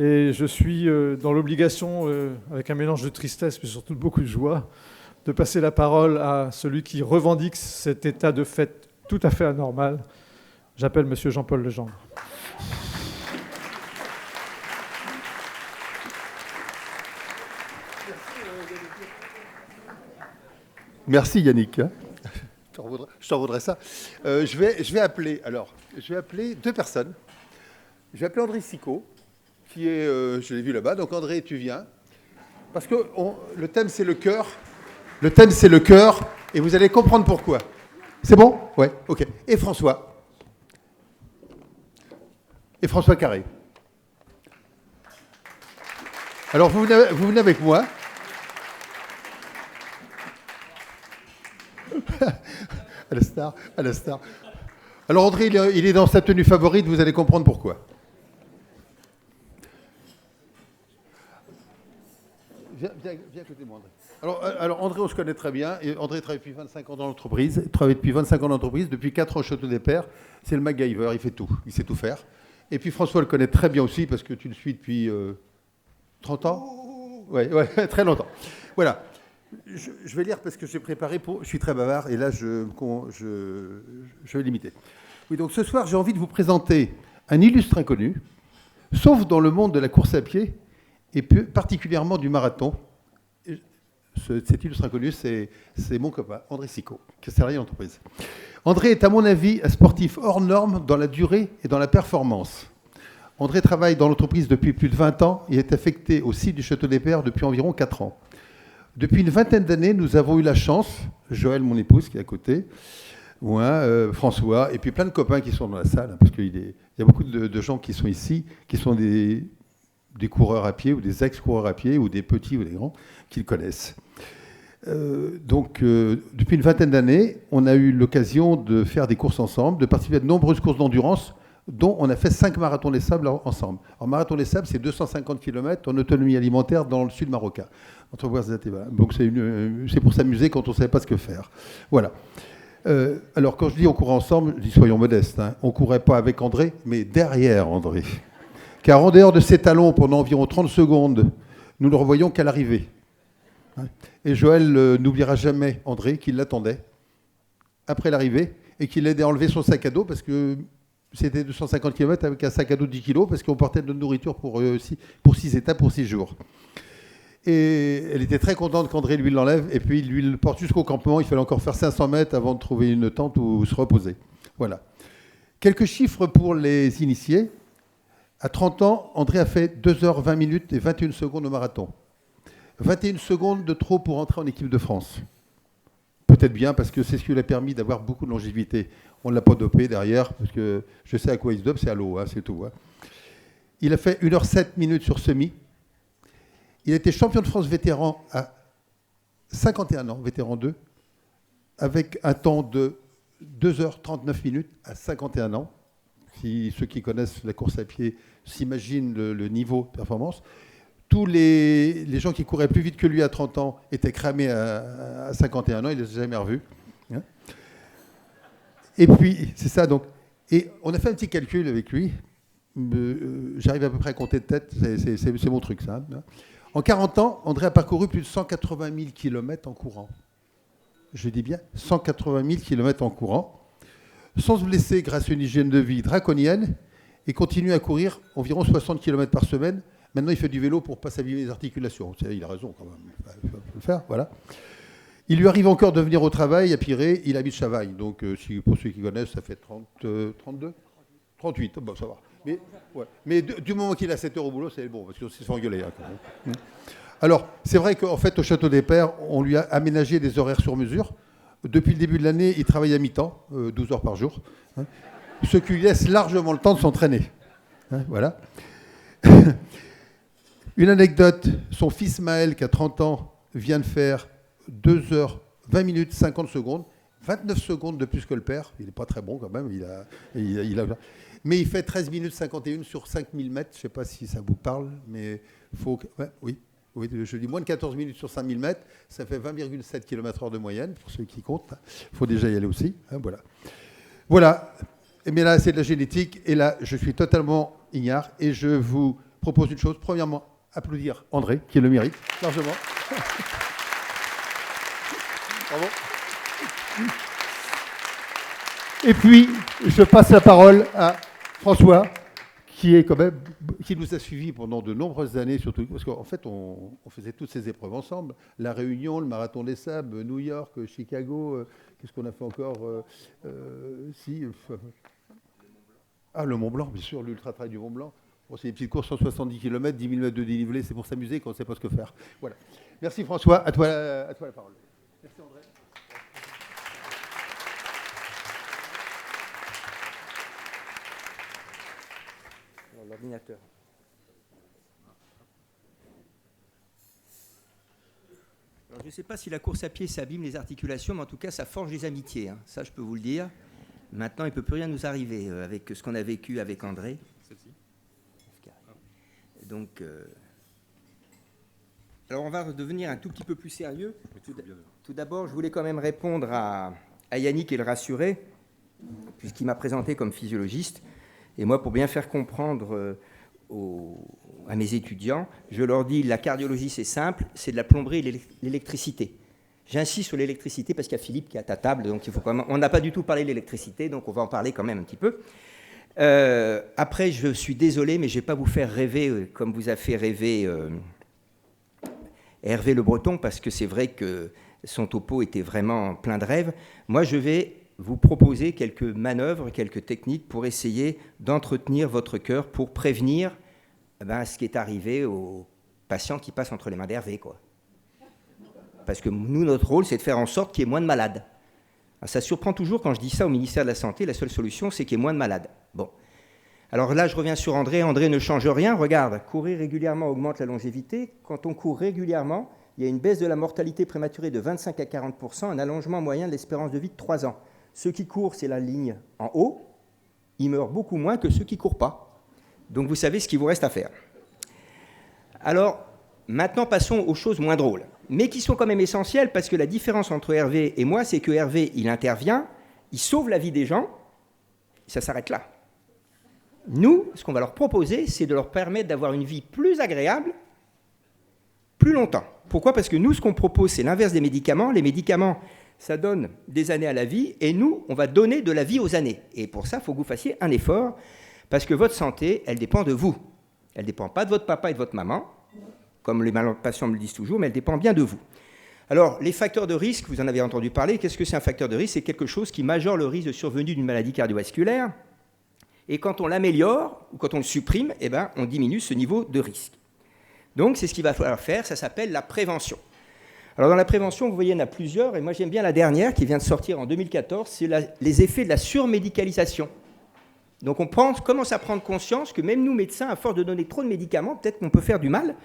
[SPEAKER 10] Et je suis dans l'obligation, avec un mélange de tristesse, mais surtout de beaucoup de joie, de passer la parole à celui qui revendique cet état de fait tout à fait anormal. J'appelle M. Jean-Paul Legendre.
[SPEAKER 1] Merci Yannick. Je t'en voudrais ça. Je vais appeler deux personnes. Je vais appeler André Sicot, qui est, je l'ai vu là-bas. Donc André, tu viens. Parce que le thème, c'est le cœur. Le thème, c'est le cœur. Et vous allez comprendre pourquoi. C'est bon ? Ouais, ok. Et François. Et François Carré. Alors, vous venez avec moi. À la star. Alors André, il est dans sa tenue favorite, vous allez comprendre pourquoi. Viens à côté de moi, André. Alors André, on se connaît très bien. Et André travaille depuis 25 ans dans l'entreprise. Il travaille depuis 25 ans dans l'entreprise, depuis 4 ans au Château des Pères. C'est le MacGyver, il fait tout. Il sait tout faire. Et puis François le connaît très bien aussi, parce que tu le suis depuis 30 ans. Ouais, très longtemps. Voilà. Je vais lire parce que j'ai préparé je suis très bavard et là je vais limiter. Oui, donc ce soir j'ai envie de vous présenter un illustre inconnu, sauf dans le monde de la course à pied et particulièrement du marathon. Cet illustre inconnu, c'est mon copain André Sicot, qui est salarié d'entreprise. André est à mon avis un sportif hors norme dans la durée et dans la performance. André travaille dans l'entreprise depuis plus de 20 ans et est affecté au site du Château des Pères depuis environ 4 ans. Depuis une vingtaine d'années, nous avons eu la chance, Joël, mon épouse, qui est à côté, moi, François, et puis plein de copains qui sont dans la salle, parce qu'il y a beaucoup de gens qui sont ici, qui sont des coureurs à pied, ou des ex-coureurs à pied, ou des petits ou des grands, qui le connaissent. Depuis une vingtaine d'années, on a eu l'occasion de faire des courses ensemble, de participer à de nombreuses courses d'endurance, dont on a fait 5 marathons des sables ensemble. En marathon des sables, c'est 250 km en autonomie alimentaire dans le sud marocain, entre Ouarzazate et Teba. Donc c'est pour s'amuser quand on ne savait pas ce que faire. Voilà. Alors quand je dis on courait ensemble, je dis soyons modestes. Hein. On ne courait pas avec André, mais derrière André. Car en dehors de ses talons, pendant environ 30 secondes, nous ne le revoyions qu'à l'arrivée. Et Joël n'oubliera jamais André, qui l'attendait après l'arrivée et qui l'aidait à enlever son sac à dos parce que c'était 250 km avec un sac à dos de 10 kg parce qu'on portait de notre nourriture pour 6 étapes, pour 6 jours. Et elle était très contente qu'André lui l'enlève et puis lui le porte jusqu'au campement. Il fallait encore faire 500 mètres avant de trouver une tente où se reposer. Voilà. Quelques chiffres pour les initiés. À 30 ans, André a fait 2h20 minutes et 21 secondes au marathon. 21 secondes de trop pour entrer en équipe de France. Peut-être bien parce que c'est ce qui lui a permis d'avoir beaucoup de longévité. On ne l'a pas dopé derrière, parce que je sais à quoi il se dope, c'est à l'eau, hein, c'est tout. Hein. Il a fait 1h07 minutes sur semi. Il a été champion de France vétéran à 51 ans, vétéran 2, avec un temps de 2h39 minutes à 51 ans. Si ceux qui connaissent la course à pied s'imaginent le niveau de performance. Tous les gens qui couraient plus vite que lui à 30 ans étaient cramés à 51 ans, il ne les a jamais revus. Hein. Et puis, c'est ça donc. Et on a fait un petit calcul avec lui. j'arrive à peu près à compter de tête, c'est mon truc, ça. En 40 ans, André a parcouru plus de 180 000 km en courant. Je dis bien 180 000 km en courant, sans se blesser grâce à une hygiène de vie draconienne, et continue à courir environ 60 km par semaine. Maintenant, il fait du vélo pour ne pas s'abîmer les articulations. Il a raison quand même, il faut le faire, voilà. Il lui arrive encore de venir au travail à Pirée, il habite Chavagne. Donc, pour ceux qui connaissent, ça fait 32 38, bon, ça va. Mais du moment qu'il a 7 heures au boulot, c'est bon, parce qu'on se fait engueuler. Hein, quand même. Alors, c'est vrai qu'en fait, au Château des Pères, on lui a aménagé des horaires sur mesure. Depuis le début de l'année, il travaille à mi-temps, 12 heures par jour, hein, ce qui lui laisse largement le temps de s'entraîner. Hein, voilà. Une anecdote, son fils Maël, qui a 30 ans, vient de faire 2 heures, 20 minutes, 50 secondes, 29 secondes de plus que le père. Il n'est pas très bon quand même. Mais il fait 13 minutes 51 sur 5000 mètres. Je ne sais pas si ça vous parle, mais oui, je dis moins de 14 minutes sur 5000 mètres. Ça fait 20,7 km/h de moyenne, pour ceux qui comptent. Il faut déjà y aller aussi. Hein, voilà. Mais là, c'est de la génétique. Et là, je suis totalement ignare. Et je vous propose une chose. Premièrement, applaudir André, qui le mérite largement. Bravo. Et puis, je passe la parole à François, qui nous a suivis pendant de nombreuses années, surtout parce qu'en fait, on faisait toutes ces épreuves ensemble. La Réunion, le Marathon des Sables, New York, Chicago, qu'est-ce qu'on a fait encore le Mont Blanc, bien sûr, l'Ultra-Trail du Mont Blanc. Bon, c'est des petites courses 170 km, 10 000 mètres de dénivelé, c'est pour s'amuser quand on ne sait pas ce que faire. Voilà. Merci François, à toi la parole. Merci André.
[SPEAKER 12] L'ordinateur. Alors, je ne sais pas si la course à pied, ça abîme les articulations, mais en tout cas, ça forge les amitiés. Hein. Ça, je peux vous le dire. Maintenant, il ne peut plus rien nous arriver avec ce qu'on a vécu avec André. Celle-ci. Donc, alors, on va devenir un tout petit peu plus sérieux. Tout d'abord, je voulais quand même répondre à Yannick et le rassurer, puisqu'il m'a présenté comme physiologiste. Et moi, pour bien faire comprendre à mes étudiants, je leur dis la cardiologie, c'est simple, c'est de la plomberie et l'électricité. J'insiste sur l'électricité parce qu'il y a Philippe qui est à ta table, donc il faut quand même, on n'a pas du tout parlé de l'électricité, donc on va en parler quand même un petit peu. Après, je suis désolé, mais je ne vais pas vous faire rêver comme vous a fait rêver Hervé Le Breton, parce que c'est vrai que son topo était vraiment plein de rêves. Moi, je vais vous proposer quelques manœuvres, quelques techniques pour essayer d'entretenir votre cœur, pour prévenir ce qui est arrivé aux patients qui passent entre les mains d'Hervé, quoi. Parce que nous, notre rôle, c'est de faire en sorte qu'il y ait moins de malades. Alors, ça surprend toujours quand je dis ça au ministère de la Santé, la seule solution, c'est qu'il y ait moins de malades. Bon. Alors là, je reviens sur André. André ne change rien. Regarde, courir régulièrement augmente la longévité. Quand on court régulièrement, il y a une baisse de la mortalité prématurée de 25 à 40%, un allongement moyen de l'espérance de vie de 3 ans. Ceux qui courent, c'est la ligne en haut, ils meurent beaucoup moins que ceux qui ne courent pas. Donc vous savez ce qu'il vous reste à faire. Alors, maintenant passons aux choses moins drôles, mais qui sont quand même essentielles, parce que la différence entre Hervé et moi, c'est que Hervé, il intervient, il sauve la vie des gens, et ça s'arrête là. Nous, ce qu'on va leur proposer, c'est de leur permettre d'avoir une vie plus agréable, plus longtemps. Pourquoi ? Parce que nous, ce qu'on propose, c'est l'inverse des médicaments. Les médicaments, ça donne des années à la vie, et nous, on va donner de la vie aux années. Et pour ça, il faut que vous fassiez un effort, parce que votre santé, elle dépend de vous. Elle ne dépend pas de votre papa et de votre maman, comme les patients me le disent toujours, mais elle dépend bien de vous. Alors, les facteurs de risque, vous en avez entendu parler. Qu'est-ce que c'est un facteur de risque ? C'est quelque chose qui majore le risque de survenue d'une maladie cardiovasculaire. Et quand on l'améliore, ou quand on le supprime, on diminue ce niveau de risque. Donc, c'est ce qu'il va falloir faire. Ça s'appelle la prévention. Alors, dans la prévention, vous voyez, il y en a plusieurs. Et moi, j'aime bien la dernière, qui vient de sortir en 2014. C'est les effets de la surmédicalisation. Donc, on commence à prendre conscience que même nous, médecins, à force de donner trop de médicaments, peut-être qu'on peut faire du mal.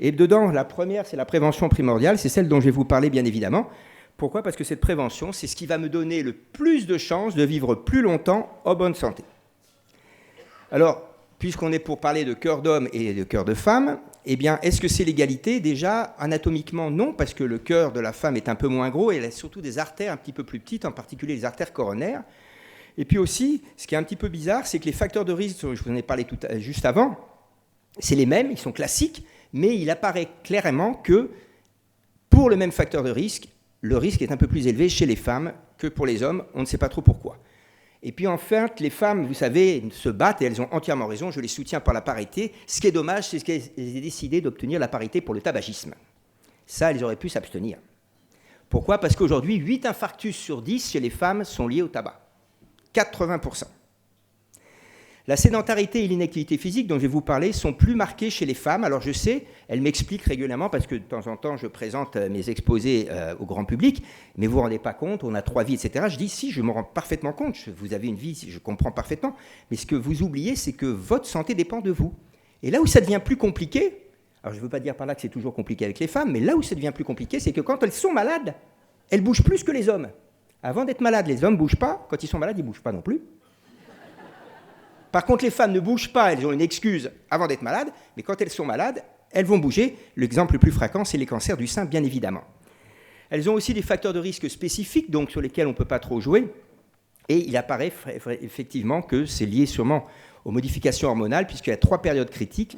[SPEAKER 12] Et dedans, la première, c'est la prévention primordiale. C'est celle dont je vais vous parler, bien évidemment. Pourquoi ? Parce que cette prévention, c'est ce qui va me donner le plus de chances de vivre plus longtemps en bonne santé. Alors, puisqu'on est pour parler de cœur d'homme et de cœur de femme, eh bien, est-ce que c'est l'égalité ? Déjà, anatomiquement, non, parce que le cœur de la femme est un peu moins gros et elle a surtout des artères un petit peu plus petites, en particulier les artères coronaires. Et puis aussi, ce qui est un petit peu bizarre, c'est que les facteurs de risque, je vous en ai parlé juste avant, c'est les mêmes, ils sont classiques, mais il apparaît clairement que pour le même facteur de risque, le risque est un peu plus élevé chez les femmes que pour les hommes. On ne sait pas trop pourquoi. Et puis en fait, les femmes, vous savez, se battent et elles ont entièrement raison. Je les soutiens par la parité. Ce qui est dommage, c'est qu'elles aient décidé d'obtenir la parité pour le tabagisme. Ça, elles auraient pu s'abstenir. Pourquoi ? Parce qu'aujourd'hui, 8 infarctus sur 10 chez les femmes sont liés au tabac. 80%. La sédentarité et l'inactivité physique dont je vais vous parler sont plus marquées chez les femmes. Alors je sais, elles m'expliquent régulièrement parce que de temps en temps je présente mes exposés au grand public, mais vous ne vous rendez pas compte, on a 3 vies, etc. Je dis si, je me rends parfaitement compte, vous avez une vie, je comprends parfaitement, mais ce que vous oubliez, c'est que votre santé dépend de vous. Et là où ça devient plus compliqué, alors je ne veux pas dire par là que c'est toujours compliqué avec les femmes, mais là où ça devient plus compliqué, c'est que quand elles sont malades, elles bougent plus que les hommes. Avant d'être malades, les hommes ne bougent pas, quand ils sont malades, ils ne bougent pas non plus. Par contre, les femmes ne bougent pas, elles ont une excuse avant d'être malades, mais quand elles sont malades, elles vont bouger. L'exemple le plus fréquent, c'est les cancers du sein, bien évidemment. Elles ont aussi des facteurs de risque spécifiques, donc sur lesquels on ne peut pas trop jouer. Et il apparaît effectivement que c'est lié sûrement aux modifications hormonales, puisqu'il y a 3 périodes critiques,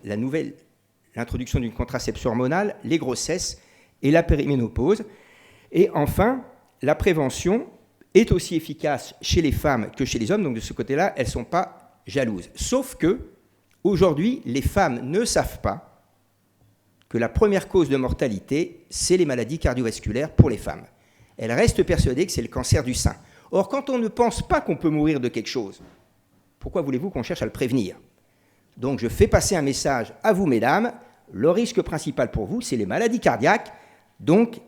[SPEAKER 12] l'introduction d'une contraception hormonale, les grossesses et la périménopause. Et enfin, la prévention est aussi efficace chez les femmes que chez les hommes, donc de ce côté-là, elles ne sont pas jalouses. Sauf que, aujourd'hui, les femmes ne savent pas que la première cause de mortalité, c'est les maladies cardiovasculaires pour les femmes. Elles restent persuadées que c'est le cancer du sein. Or, quand on ne pense pas qu'on peut mourir de quelque chose, pourquoi voulez-vous qu'on cherche à le prévenir ? Donc, je fais passer un message à vous, mesdames. Le risque principal pour vous, c'est les maladies cardiaques. Donc,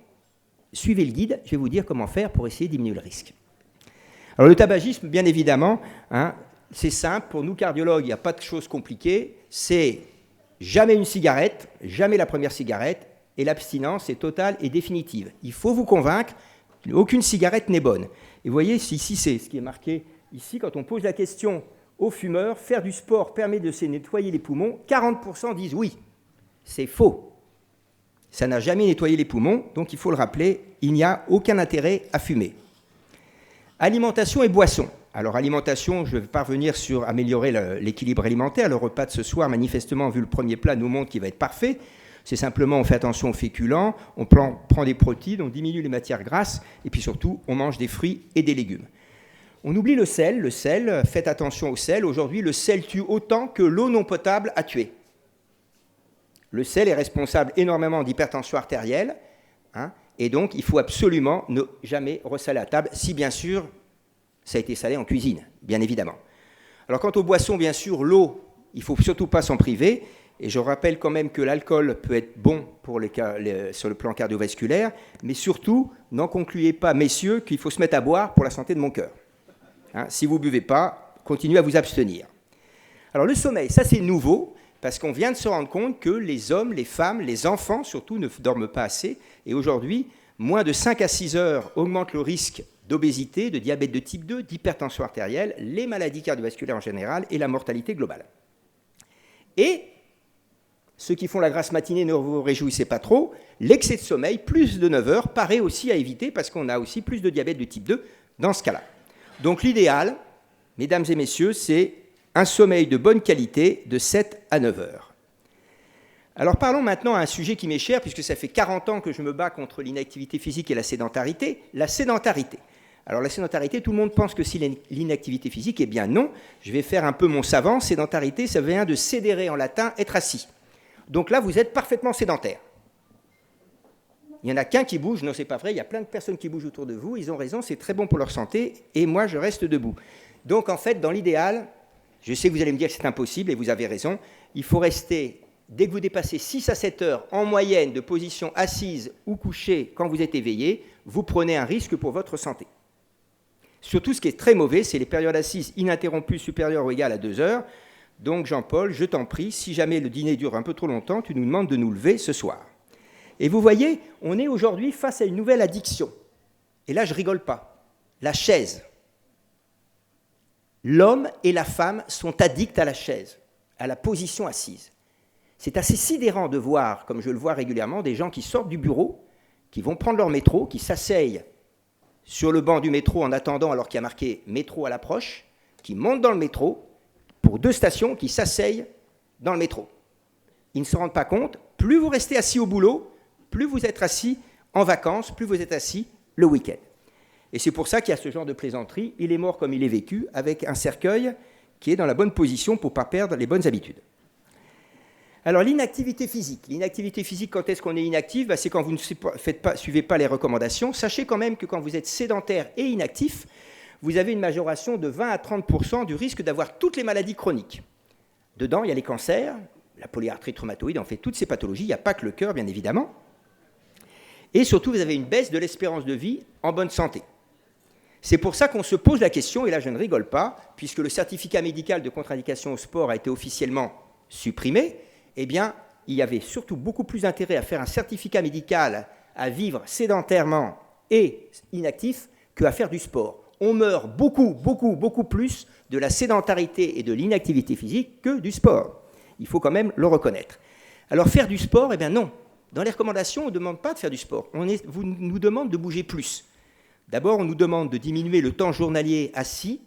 [SPEAKER 12] suivez le guide. Je vais vous dire comment faire pour essayer de diminuer le risque. Alors, le tabagisme, bien évidemment, c'est simple, pour nous cardiologues, il n'y a pas de choses compliquées, c'est jamais une cigarette, jamais la première cigarette, et l'abstinence est totale et définitive. Il faut vous convaincre qu'aucune cigarette n'est bonne. Et vous voyez, ici, c'est ce qui est marqué ici, quand on pose la question aux fumeurs, faire du sport permet de se nettoyer les poumons, 40% disent oui. C'est faux. Ça n'a jamais nettoyé les poumons, donc il faut le rappeler, il n'y a aucun intérêt à fumer. Alimentation et boissons. Alors, alimentation, je vais parvenir sur améliorer l'équilibre alimentaire. Le repas de ce soir, manifestement, vu le premier plat, nous montre qu'il va être parfait. C'est simplement, on fait attention aux féculents, on prend des protéines, on diminue les matières grasses, et puis surtout, on mange des fruits et des légumes. On oublie le sel. Le sel, faites attention au sel. Aujourd'hui, le sel tue autant que l'eau non potable a tué. Le sel est responsable énormément d'hypertension artérielle, et donc il faut absolument ne jamais ressaler à table, si bien sûr ça a été salé en cuisine, bien évidemment. Alors quant aux boissons, bien sûr, l'eau, il ne faut surtout pas s'en priver. Et je rappelle quand même que l'alcool peut être bon pour sur le plan cardiovasculaire, mais surtout, n'en concluez pas, messieurs, qu'il faut se mettre à boire pour la santé de mon cœur. Si vous ne buvez pas, continuez à vous abstenir. Alors le sommeil, ça c'est nouveau, parce qu'on vient de se rendre compte que les hommes, les femmes, les enfants surtout ne dorment pas assez. Et aujourd'hui, moins de 5 à 6 heures augmente le risque d'obésité, de diabète de type 2, d'hypertension artérielle, les maladies cardiovasculaires en général et la mortalité globale. Et ceux qui font la grasse matinée, ne vous réjouissez pas trop, l'excès de sommeil, plus de 9 heures, paraît aussi à éviter parce qu'on a aussi plus de diabète de type 2 dans ce cas-là. Donc l'idéal, mesdames et messieurs, c'est un sommeil de bonne qualité de 7 à 9 heures. Alors parlons maintenant à un sujet qui m'est cher, puisque ça fait 40 ans que je me bats contre l'inactivité physique et la sédentarité. La sédentarité. Alors la sédentarité, tout le monde pense que c'est l'inactivité physique. Eh bien non, je vais faire un peu mon savant. Sédentarité, ça vient de sédere en latin, être assis. Donc là, vous êtes parfaitement sédentaire. Il n'y en a qu'un qui bouge. Non, c'est pas vrai, il y a plein de personnes qui bougent autour de vous. Ils ont raison, c'est très bon pour leur santé. Et moi, je reste debout. Donc en fait, dans l'idéal, je sais que vous allez me dire que c'est impossible, et vous avez raison, il faut rester, dès que vous dépassez 6 à 7 heures en moyenne de position assise ou couchée quand vous êtes éveillé, vous prenez un risque pour votre santé. Surtout, ce qui est très mauvais, c'est les périodes assises ininterrompues supérieures ou égales à 2 heures. Donc, Jean-Paul, je t'en prie, si jamais le dîner dure un peu trop longtemps, tu nous demandes de nous lever ce soir. Et vous voyez, on est aujourd'hui face à une nouvelle addiction. Et là, je rigole pas. La chaise. L'homme et la femme sont addicts à la chaise, à la position assise. C'est assez sidérant de voir, comme je le vois régulièrement, des gens qui sortent du bureau, qui vont prendre leur métro, qui s'asseyent sur le banc du métro en attendant alors qu'il y a marqué métro à l'approche, qui montent dans le métro pour 2 stations, qui s'asseyent dans le métro. Ils ne se rendent pas compte, plus vous restez assis au boulot, plus vous êtes assis en vacances, plus vous êtes assis le week-end. Et c'est pour ça qu'il y a ce genre de plaisanterie. Il est mort comme il est vécu, avec un cercueil qui est dans la bonne position pour ne pas perdre les bonnes habitudes. Alors l'inactivité physique. L'inactivité physique, quand est-ce qu'on est inactif? C'est quand vous ne suivez pas les recommandations. Sachez quand même que quand vous êtes sédentaire et inactif, vous avez une majoration de 20 à 30% du risque d'avoir toutes les maladies chroniques. Dedans, il y a les cancers, la polyarthrite rhumatoïde, en fait, toutes ces pathologies. Il n'y a pas que le cœur, bien évidemment. Et surtout, vous avez une baisse de l'espérance de vie en bonne santé. C'est pour ça qu'on se pose la question, et là je ne rigole pas, puisque le certificat médical de contre-indication au sport a été officiellement supprimé, eh bien, il y avait surtout beaucoup plus intérêt à faire un certificat médical à vivre sédentairement et inactif qu'à faire du sport. On meurt beaucoup plus de la sédentarité et de l'inactivité physique que du sport. Il faut quand même le reconnaître. Alors faire du sport, eh bien non. Dans les recommandations, on ne demande pas de faire du sport. On nous demande de bouger plus. D'abord, on nous demande de diminuer le temps journalier assis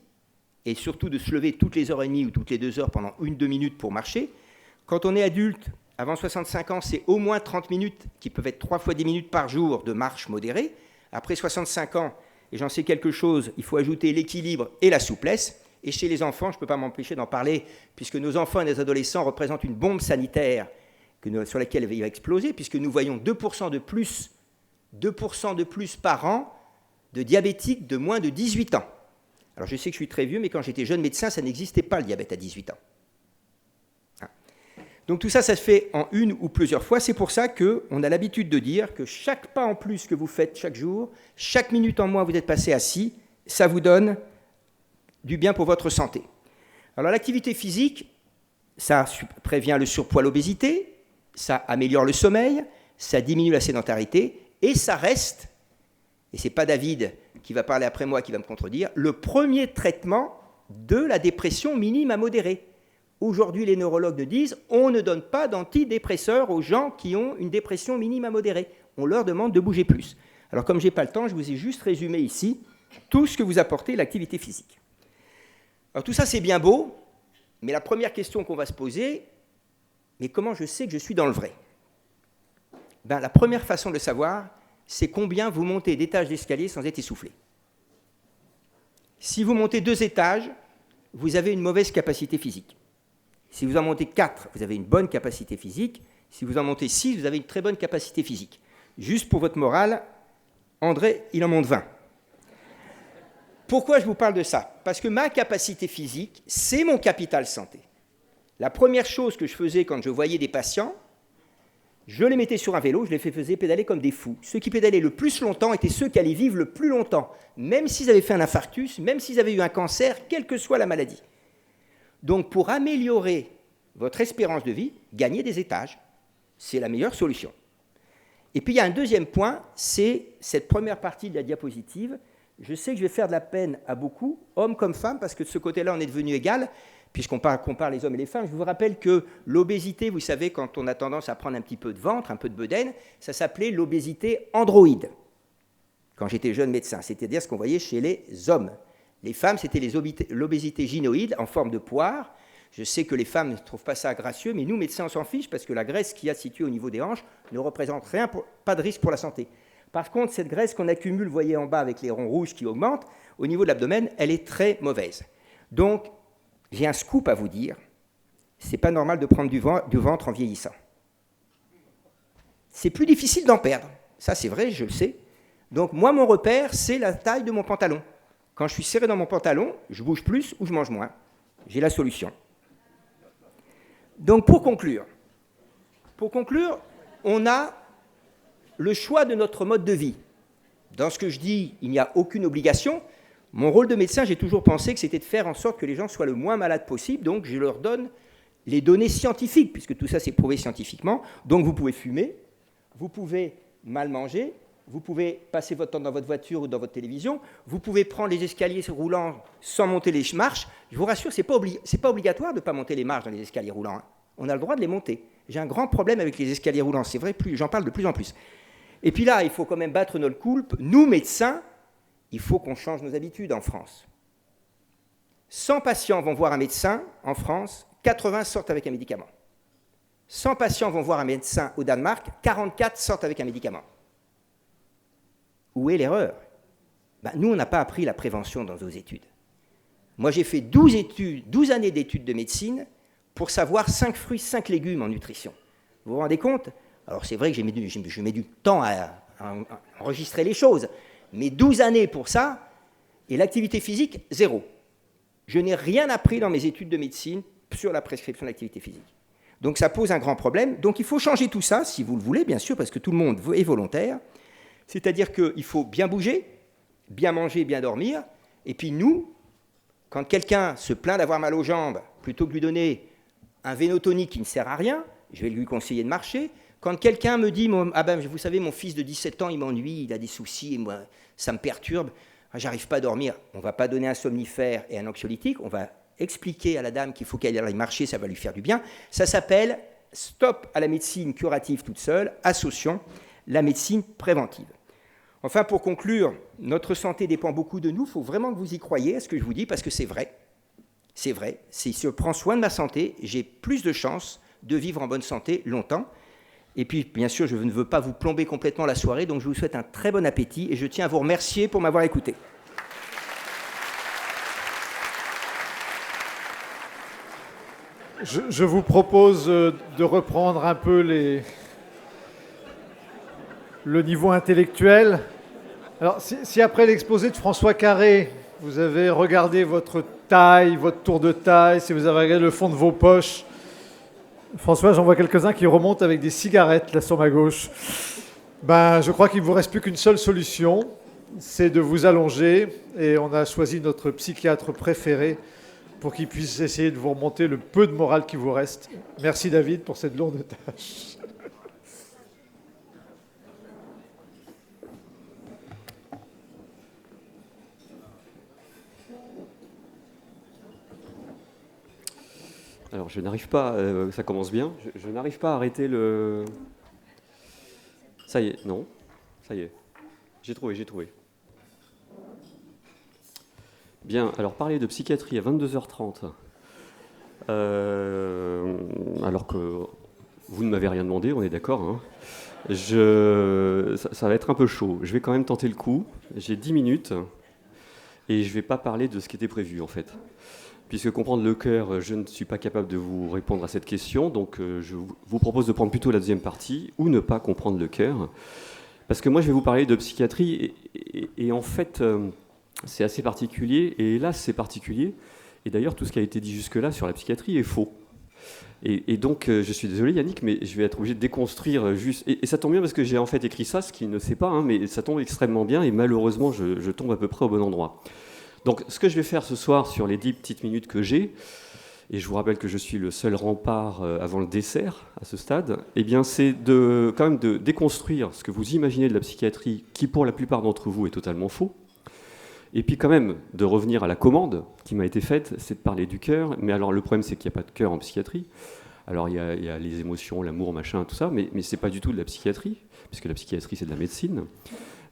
[SPEAKER 12] et surtout de se lever toutes les heures et demie ou toutes les 2 heures pendant 1-2 minutes pour marcher. Quand on est adulte, avant 65 ans, c'est au moins 30 minutes, qui peuvent être 3 fois 10 minutes par jour de marche modérée. Après 65 ans, et j'en sais quelque chose, il faut ajouter l'équilibre et la souplesse. Et chez les enfants, je ne peux pas m'empêcher d'en parler, puisque nos enfants et nos adolescents représentent une bombe sanitaire sur laquelle il va exploser, puisque nous voyons 2% de plus par an de diabétiques de moins de 18 ans. Alors je sais que je suis très vieux, mais quand j'étais jeune médecin, ça n'existait pas le diabète à 18 ans. Donc tout ça, ça se fait en une ou plusieurs fois. C'est pour ça qu'on a l'habitude de dire que chaque pas en plus que vous faites chaque jour, chaque minute en moins vous êtes passé assis, ça vous donne du bien pour votre santé. Alors l'activité physique, ça prévient le surpoids, l'obésité, ça améliore le sommeil, ça diminue la sédentarité, et ça reste, et ce n'est pas David qui va parler après moi qui va me contredire, le premier traitement de la dépression minime à modérée. Aujourd'hui, les neurologues nous disent on ne donne pas d'antidépresseurs aux gens qui ont une dépression minime à modérée. On leur demande de bouger plus. Alors comme je n'ai pas le temps, je vous ai juste résumé ici tout ce que vous apportez l'activité physique. Alors tout ça, c'est bien beau, mais la première question qu'on va se poser, mais comment je sais que je suis dans le vrai? La première façon de le savoir, c'est combien vous montez d'étages d'escalier sans être essoufflé. Si vous montez 2 étages, vous avez une mauvaise capacité physique. Si vous en montez 4, vous avez une bonne capacité physique. Si vous en montez 6, vous avez une très bonne capacité physique. Juste pour votre morale, André, il en monte 20. Pourquoi je vous parle de ça? Parce que ma capacité physique, c'est mon capital santé. La première chose que je faisais quand je voyais des patients, je les mettais sur un vélo, je les faisais pédaler comme des fous. Ceux qui pédalaient le plus longtemps étaient ceux qui allaient vivre le plus longtemps, même s'ils avaient fait un infarctus, même s'ils avaient eu un cancer, quelle que soit la maladie. Donc pour améliorer votre espérance de vie, gagner des étages, c'est la meilleure solution. Et puis il y a un deuxième point, c'est cette première partie de la diapositive. Je sais que je vais faire de la peine à beaucoup, hommes comme femmes, parce que de ce côté-là, on est devenu égal, puisqu'on compare les hommes et les femmes. Je vous rappelle que l'obésité, vous savez, quand on a tendance à prendre un petit peu de ventre, un peu de bedaine, ça s'appelait l'obésité androïde, quand j'étais jeune médecin, c'est-à-dire ce qu'on voyait chez les hommes. Les femmes, c'était l'obésité gynoïde en forme de poire. Je sais que les femmes ne trouvent pas ça gracieux, mais nous, médecins, on s'en fiche parce que la graisse qu'il y a située au niveau des hanches ne représente pas de risque pour la santé. Par contre, cette graisse qu'on accumule, vous voyez en bas avec les ronds rouges qui augmentent, au niveau de l'abdomen, elle est très mauvaise. Donc, j'ai un scoop à vous dire. C'est pas normal de prendre du ventre en vieillissant. C'est plus difficile d'en perdre. Ça, c'est vrai, je le sais. Donc, moi, mon repère, c'est la taille de mon pantalon. Quand je suis serré dans mon pantalon, je bouge plus ou je mange moins. J'ai la solution. Donc pour conclure, on a le choix de notre mode de vie. Dans ce que je dis, il n'y a aucune obligation. Mon rôle de médecin, j'ai toujours pensé que c'était de faire en sorte que les gens soient le moins malades possible. Donc je leur donne les données scientifiques, puisque tout ça c'est prouvé scientifiquement. Donc vous pouvez fumer, vous pouvez mal manger, vous pouvez passer votre temps dans votre voiture ou dans votre télévision, vous pouvez prendre les escaliers roulants sans monter les marches. Je vous rassure, ce n'est pas obligatoire de ne pas monter les marches dans les escaliers roulants. Hein. On a le droit de les monter. J'ai un grand problème avec les escaliers roulants, c'est vrai, j'en parle de plus en plus. Et puis là, il faut quand même battre notre coulpe. Nous, médecins, il faut qu'on change nos habitudes en France. 100 patients vont voir un médecin en France, 80 sortent avec un médicament. 100 patients vont voir un médecin au Danemark, 44 sortent avec un médicament. Où est l'erreur? Nous, on n'a pas appris la prévention dans nos études. Moi, j'ai fait 12 années d'études de médecine pour savoir 5 fruits, 5 légumes en nutrition. Vous vous rendez compte? Alors, c'est vrai que je mets du temps à enregistrer les choses, mais 12 années pour ça, et l'activité physique, 0. Je n'ai rien appris dans mes études de médecine sur la prescription d'activité physique. Donc ça pose un grand problème. Donc il faut changer tout ça, si vous le voulez, bien sûr, parce que tout le monde est volontaire. C'est-à-dire qu'il faut bien bouger, bien manger, bien dormir. Et puis nous, quand quelqu'un se plaint d'avoir mal aux jambes, plutôt que de lui donner un vénotonique qui ne sert à rien, je vais lui conseiller de marcher. Quand quelqu'un me dit, vous savez, mon fils de 17 ans, il m'ennuie, il a des soucis, et moi, ça me perturbe, j'arrive pas à dormir, on ne va pas donner un somnifère et un anxiolytique, on va expliquer à la dame qu'il faut qu'elle aille marcher, ça va lui faire du bien. Ça s'appelle stop à la médecine curative toute seule, associons la médecine préventive. Enfin, pour conclure, notre santé dépend beaucoup de nous, il faut vraiment que vous y croyiez à ce que je vous dis, parce que c'est vrai. C'est vrai, si je prends soin de ma santé, j'ai plus de chances de vivre en bonne santé longtemps. Et puis, bien sûr, je ne veux pas vous plomber complètement la soirée, donc je vous souhaite un très bon appétit et je tiens à vous remercier pour m'avoir écouté.
[SPEAKER 10] Je vous propose de reprendre un peu le niveau intellectuel. Alors, si après l'exposé de François Carré, vous avez regardé votre taille, votre tour de taille, si vous avez regardé le fond de vos poches, François, j'en vois quelques-uns qui remontent avec des cigarettes là sur ma gauche. Je crois qu'il ne vous reste plus qu'une seule solution, c'est de vous allonger. Et on a choisi notre psychiatre préféré pour qu'il puisse essayer de vous remonter le peu de morale qui vous reste. Merci David pour cette lourde tâche.
[SPEAKER 13] Alors, je n'arrive pas, ça commence bien, je n'arrive pas à arrêter le... Ça y est, non, ça y est, j'ai trouvé. Bien, alors parler de psychiatrie à 22h30, alors que vous ne m'avez rien demandé, on est d'accord, hein. Ça va être un peu chaud, je vais quand même tenter le coup, j'ai 10 minutes, et je ne vais pas parler de ce qui était prévu en fait. Puisque comprendre le cœur, je ne suis pas capable de vous répondre à cette question, donc je vous propose de prendre plutôt la deuxième partie, ou ne pas comprendre le cœur. Parce que moi, je vais vous parler de psychiatrie, et en fait, c'est assez particulier, et hélas, c'est particulier. Et d'ailleurs, tout ce qui a été dit jusque-là sur la psychiatrie est faux. Et donc, je suis désolé Yannick, mais je vais être obligé de déconstruire juste... Et ça tombe bien parce que j'ai en fait écrit ça, ce qu'il ne sait pas, hein, mais ça tombe extrêmement bien, et malheureusement, je tombe à peu près au bon endroit. Donc, ce que je vais faire ce soir sur les 10 petites minutes que j'ai, et je vous rappelle que je suis le seul rempart avant le dessert à ce stade, eh bien, c'est quand même de déconstruire ce que vous imaginez de la psychiatrie, qui pour la plupart d'entre vous est totalement faux, et puis quand même de revenir à la commande qui m'a été faite, c'est de parler du cœur. Mais alors le problème, c'est qu'il n'y a pas de cœur en psychiatrie. Alors il y a les émotions, l'amour, machin, tout ça, mais ce n'est pas du tout de la psychiatrie, puisque la psychiatrie, c'est de la médecine.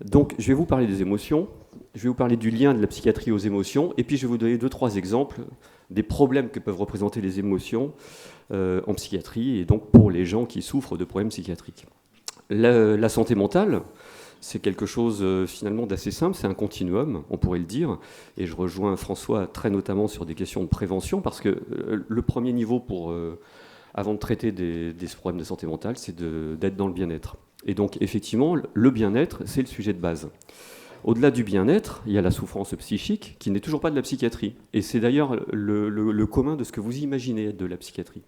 [SPEAKER 13] Donc, je vais vous parler des émotions, je vais vous parler du lien de la psychiatrie aux émotions, et puis je vais vous donner 2-3 exemples des problèmes que peuvent représenter les émotions en psychiatrie, et donc pour les gens qui souffrent de problèmes psychiatriques. La santé mentale, c'est quelque chose finalement d'assez simple, c'est un continuum, on pourrait le dire, et je rejoins François très notamment sur des questions de prévention, parce que le premier niveau avant de traiter des problèmes de santé mentale, c'est d'être dans le bien-être. Et donc, effectivement, le bien-être, c'est le sujet de base. Au-delà du bien-être, il y a la souffrance psychique, qui n'est toujours pas de la psychiatrie. Et c'est d'ailleurs le commun de ce que vous imaginez de la psychiatrie.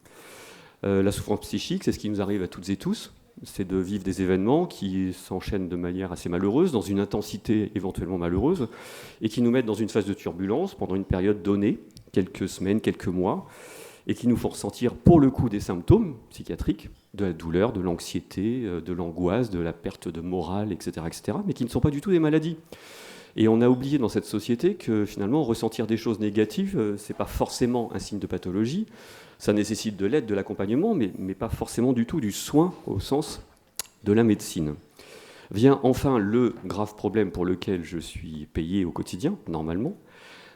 [SPEAKER 13] La souffrance psychique, c'est ce qui nous arrive à toutes et tous. C'est de vivre des événements qui s'enchaînent de manière assez malheureuse, dans une intensité éventuellement malheureuse, et qui nous mettent dans une phase de turbulence pendant une période donnée, quelques semaines, quelques mois, et qui nous font ressentir pour le coup des symptômes psychiatriques, de la douleur, de l'anxiété, de l'angoisse, de la perte de morale, etc., mais qui ne sont pas du tout des maladies. Et on a oublié dans cette société que finalement ressentir des choses négatives, c'est pas forcément un signe de pathologie, ça nécessite de l'aide, de l'accompagnement, mais pas forcément du tout du soin au sens de la médecine. Vient enfin le grave problème pour lequel je suis payé au quotidien, normalement.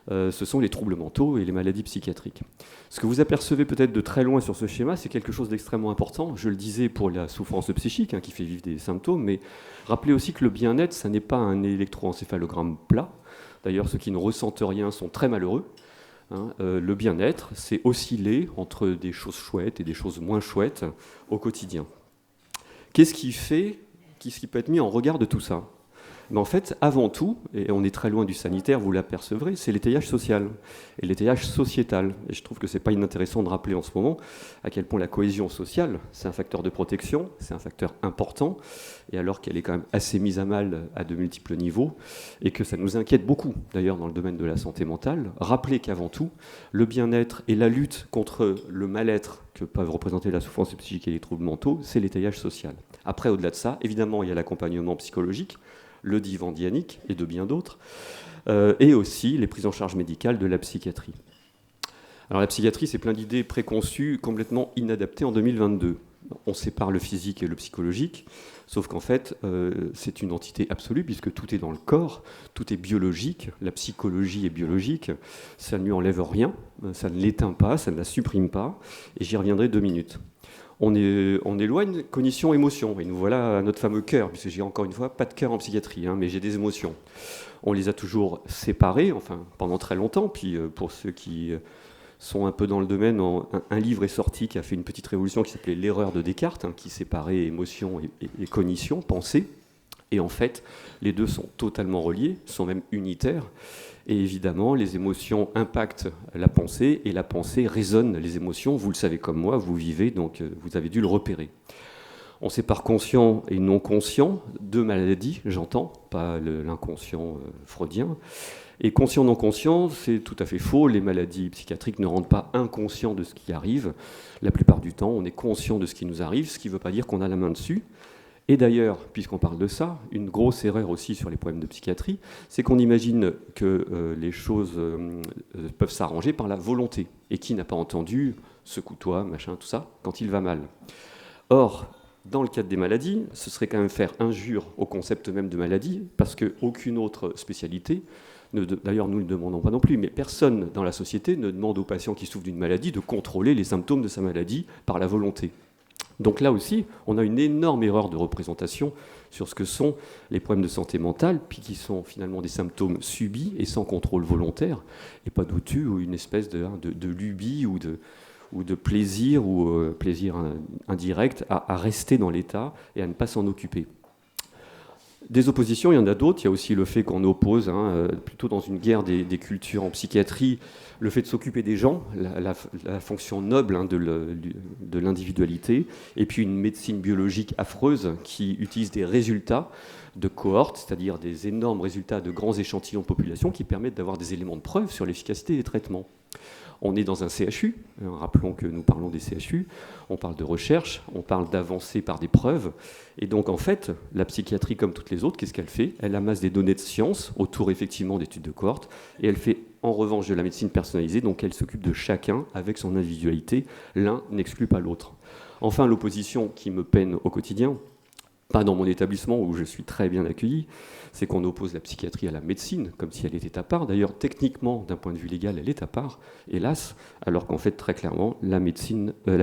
[SPEAKER 13] Ce sont les troubles mentaux et les maladies psychiatriques. Ce que vous apercevez peut-être de très loin sur ce schéma, c'est quelque chose d'extrêmement important. Je le disais pour la souffrance psychique, qui fait vivre des symptômes, mais rappelez aussi que le bien-être, ça n'est pas un électroencéphalogramme plat. D'ailleurs, ceux qui ne ressentent rien sont très malheureux. Le bien-être, c'est osciller entre des choses chouettes et des choses moins chouettes au quotidien. Qu'est-ce qui peut être mis en regard de tout ça ? Mais en fait, avant tout, et on est très loin du sanitaire, vous l'apercevrez, c'est l'étayage social et l'étayage sociétal. Et je trouve que ce n'est pas inintéressant de rappeler en ce moment à quel point la cohésion sociale, c'est un facteur de protection, c'est un facteur important, et alors qu'elle est quand même assez mise à mal à de multiples niveaux, et que ça nous inquiète beaucoup, d'ailleurs dans le domaine de la santé mentale, rappelez qu'avant tout, le bien-être et la lutte contre le mal-être que peuvent représenter la souffrance psychique et les troubles mentaux, c'est l'étayage social. Après, au-delà de ça, évidemment, il y a l'accompagnement psychologique, le divan dianique et de bien d'autres, et aussi les prises en charge médicales de la psychiatrie. Alors la psychiatrie, c'est plein d'idées préconçues, complètement inadaptées en 2022. On sépare le physique et le psychologique, sauf qu'en fait, c'est une entité absolue, puisque tout est dans le corps, tout est biologique, la psychologie est biologique, ça ne lui enlève rien, ça ne l'éteint pas, ça ne la supprime pas, et j'y reviendrai 2 minutes. On éloigne cognition, émotion, et nous voilà à notre fameux cœur, puisque j'ai encore une fois pas de cœur en psychiatrie, mais j'ai des émotions. On les a toujours séparées, enfin pendant très longtemps, puis pour ceux qui sont un peu dans le domaine, un livre est sorti qui a fait une petite révolution qui s'appelait L'erreur de Descartes, qui séparait émotion et cognition, pensée, et en fait les deux sont totalement reliés, sont même unitaires. Et évidemment, les émotions impactent la pensée, et la pensée résonne les émotions. Vous le savez comme moi, vous vivez, donc vous avez dû le repérer. On sépare conscient et non conscient, 2 maladies, j'entends, pas l'inconscient freudien. Et conscient-non conscient, c'est tout à fait faux. Les maladies psychiatriques ne rendent pas inconscient de ce qui arrive. La plupart du temps, on est conscient de ce qui nous arrive, ce qui ne veut pas dire qu'on a la main dessus. Et d'ailleurs, puisqu'on parle de ça, une grosse erreur aussi sur les problèmes de psychiatrie, c'est qu'on imagine que les choses peuvent s'arranger par la volonté. Et qui n'a pas entendu « secoue-toi », machin, tout ça, quand il va mal. Or, dans le cadre des maladies, ce serait quand même faire injure au concept même de maladie, parce qu'aucune autre spécialité, d'ailleurs nous ne le demandons pas non plus, mais personne dans la société ne demande aux patients qui souffrent d'une maladie de contrôler les symptômes de sa maladie par la volonté. Donc là aussi, on a une énorme erreur de représentation sur ce que sont les problèmes de santé mentale, puis qui sont finalement des symptômes subis et sans contrôle volontaire, et pas d'outu ou une espèce de lubie ou de plaisir plaisir indirect à rester dans l'état et à ne pas s'en occuper. Des oppositions, il y en a d'autres. Il y a aussi le fait qu'on oppose, plutôt dans une guerre des cultures en psychiatrie, le fait de s'occuper des gens, la fonction noble de l'individualité, et puis une médecine biologique affreuse qui utilise des résultats de cohortes, c'est-à-dire des énormes résultats de grands échantillons de population qui permettent d'avoir des éléments de preuve sur l'efficacité des traitements. On est dans un CHU, rappelons que nous parlons des CHU, on parle de recherche, on parle d'avancée par des preuves, et donc en fait, la psychiatrie comme toutes les autres, qu'est-ce qu'elle fait ? Elle amasse des données de science autour effectivement d'études de cohorte, et elle fait en revanche de la médecine personnalisée, donc elle s'occupe de chacun avec son individualité, l'un n'exclut pas l'autre. Enfin, l'opposition qui me peine au quotidien, pas dans mon établissement où je suis très bien accueilli, c'est qu'on oppose la psychiatrie à la médecine, comme si elle était à part. D'ailleurs, techniquement, d'un point de vue légal, elle est à part, hélas, alors qu'en fait, très clairement, la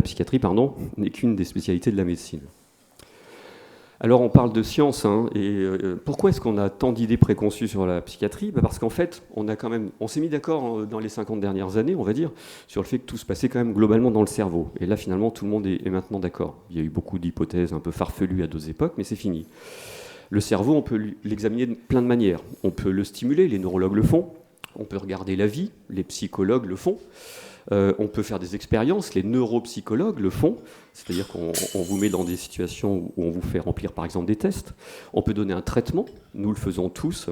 [SPEAKER 13] psychiatrie n'est qu'une des spécialités de la médecine. Alors, on parle de science, et pourquoi est-ce qu'on a tant d'idées préconçues sur la psychiatrie ? Parce qu'en fait, on s'est mis d'accord dans les 50 dernières années, on va dire, sur le fait que tout se passait quand même globalement dans le cerveau. Et là, finalement, tout le monde est maintenant d'accord. Il y a eu beaucoup d'hypothèses un peu farfelues à d'autres époques, mais c'est fini. Le cerveau, on peut l'examiner de plein de manières. On peut le stimuler, les neurologues le font. On peut regarder la vie, les psychologues le font. On peut faire des expériences, les neuropsychologues le font, c'est-à-dire qu'on vous met dans des situations où on vous fait remplir par exemple des tests. On peut donner un traitement, nous le faisons tous,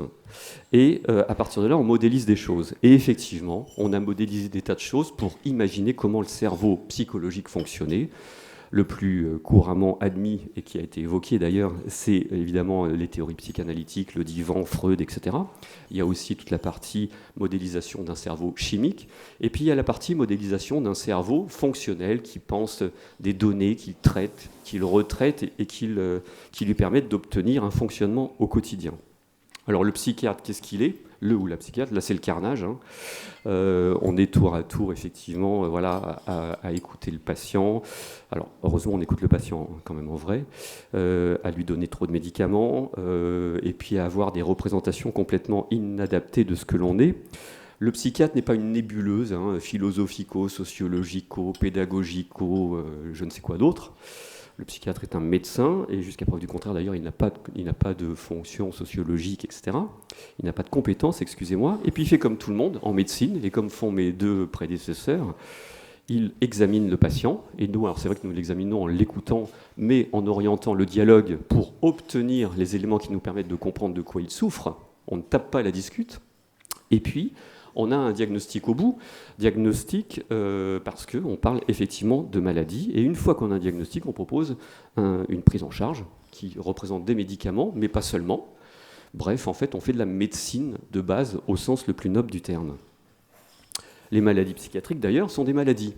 [SPEAKER 13] et à partir de là on modélise des choses. Et effectivement, on a modélisé des tas de choses pour imaginer comment le cerveau psychologique fonctionnait. Le plus couramment admis, et qui a été évoqué d'ailleurs, c'est évidemment les théories psychanalytiques, le divan, Freud, etc. Il y a aussi toute la partie modélisation d'un cerveau chimique, et puis il y a la partie modélisation d'un cerveau fonctionnel qui pense des données, qu'il traite, qu'il retraite, et qui lui permettent d'obtenir un fonctionnement au quotidien. Alors le psychiatre, qu'est-ce qu'il est ? Le ou la psychiatre, là c'est le carnage. Hein. On est tour à tour, effectivement, voilà, à écouter le patient. Alors heureusement, on écoute le patient quand même en vrai, à lui donner trop de médicaments, et puis à avoir des représentations complètement inadaptées de ce que l'on est. Le psychiatre n'est pas une nébuleuse, hein, philosophico, sociologico, pédagogico, je ne sais quoi d'autre. Le psychiatre est un médecin, et jusqu'à preuve du contraire, d'ailleurs, il n'a pas de fonction sociologique, etc. Il n'a pas de compétences, excusez-moi. Et puis il fait comme tout le monde en médecine, et comme font mes deux prédécesseurs, il examine le patient. Et nous, alors c'est vrai que nous l'examinons en l'écoutant, mais en orientant le dialogue pour obtenir les éléments qui nous permettent de comprendre de quoi il souffre. On ne tape pas la discute. Et puis, on a un diagnostic au bout, parce qu'on parle effectivement de maladie, et une fois qu'on a un diagnostic, on propose une prise en charge qui représente des médicaments, mais pas seulement. Bref, en fait, on fait de la médecine de base au sens le plus noble du terme. Les maladies psychiatriques, d'ailleurs, sont des maladies.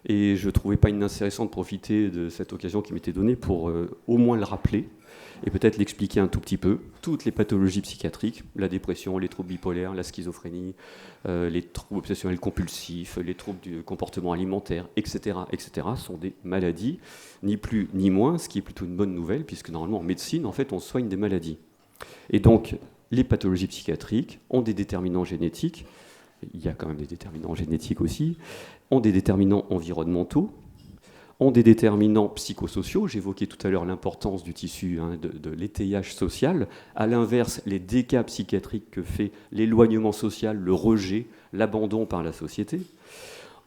[SPEAKER 13] Et je ne trouvais pas inintéressant de profiter de cette occasion qui m'était donnée pour au moins le rappeler, et peut-être l'expliquer un tout petit peu. Toutes les pathologies psychiatriques, la dépression, les troubles bipolaires, la schizophrénie, les troubles obsessionnels compulsifs, les troubles du comportement alimentaire, etc., sont des maladies, ni plus ni moins, ce qui est plutôt une bonne nouvelle, puisque normalement en médecine, en fait, on soigne des maladies. Et donc, les pathologies psychiatriques ont des déterminants génétiques, il y a quand même des déterminants génétiques aussi, ont des déterminants environnementaux, ont des déterminants psychosociaux. J'évoquais tout à l'heure l'importance du tissu, hein, de l'étayage social. À l'inverse, les dégâts psychiatriques que fait l'éloignement social, le rejet, l'abandon par la société,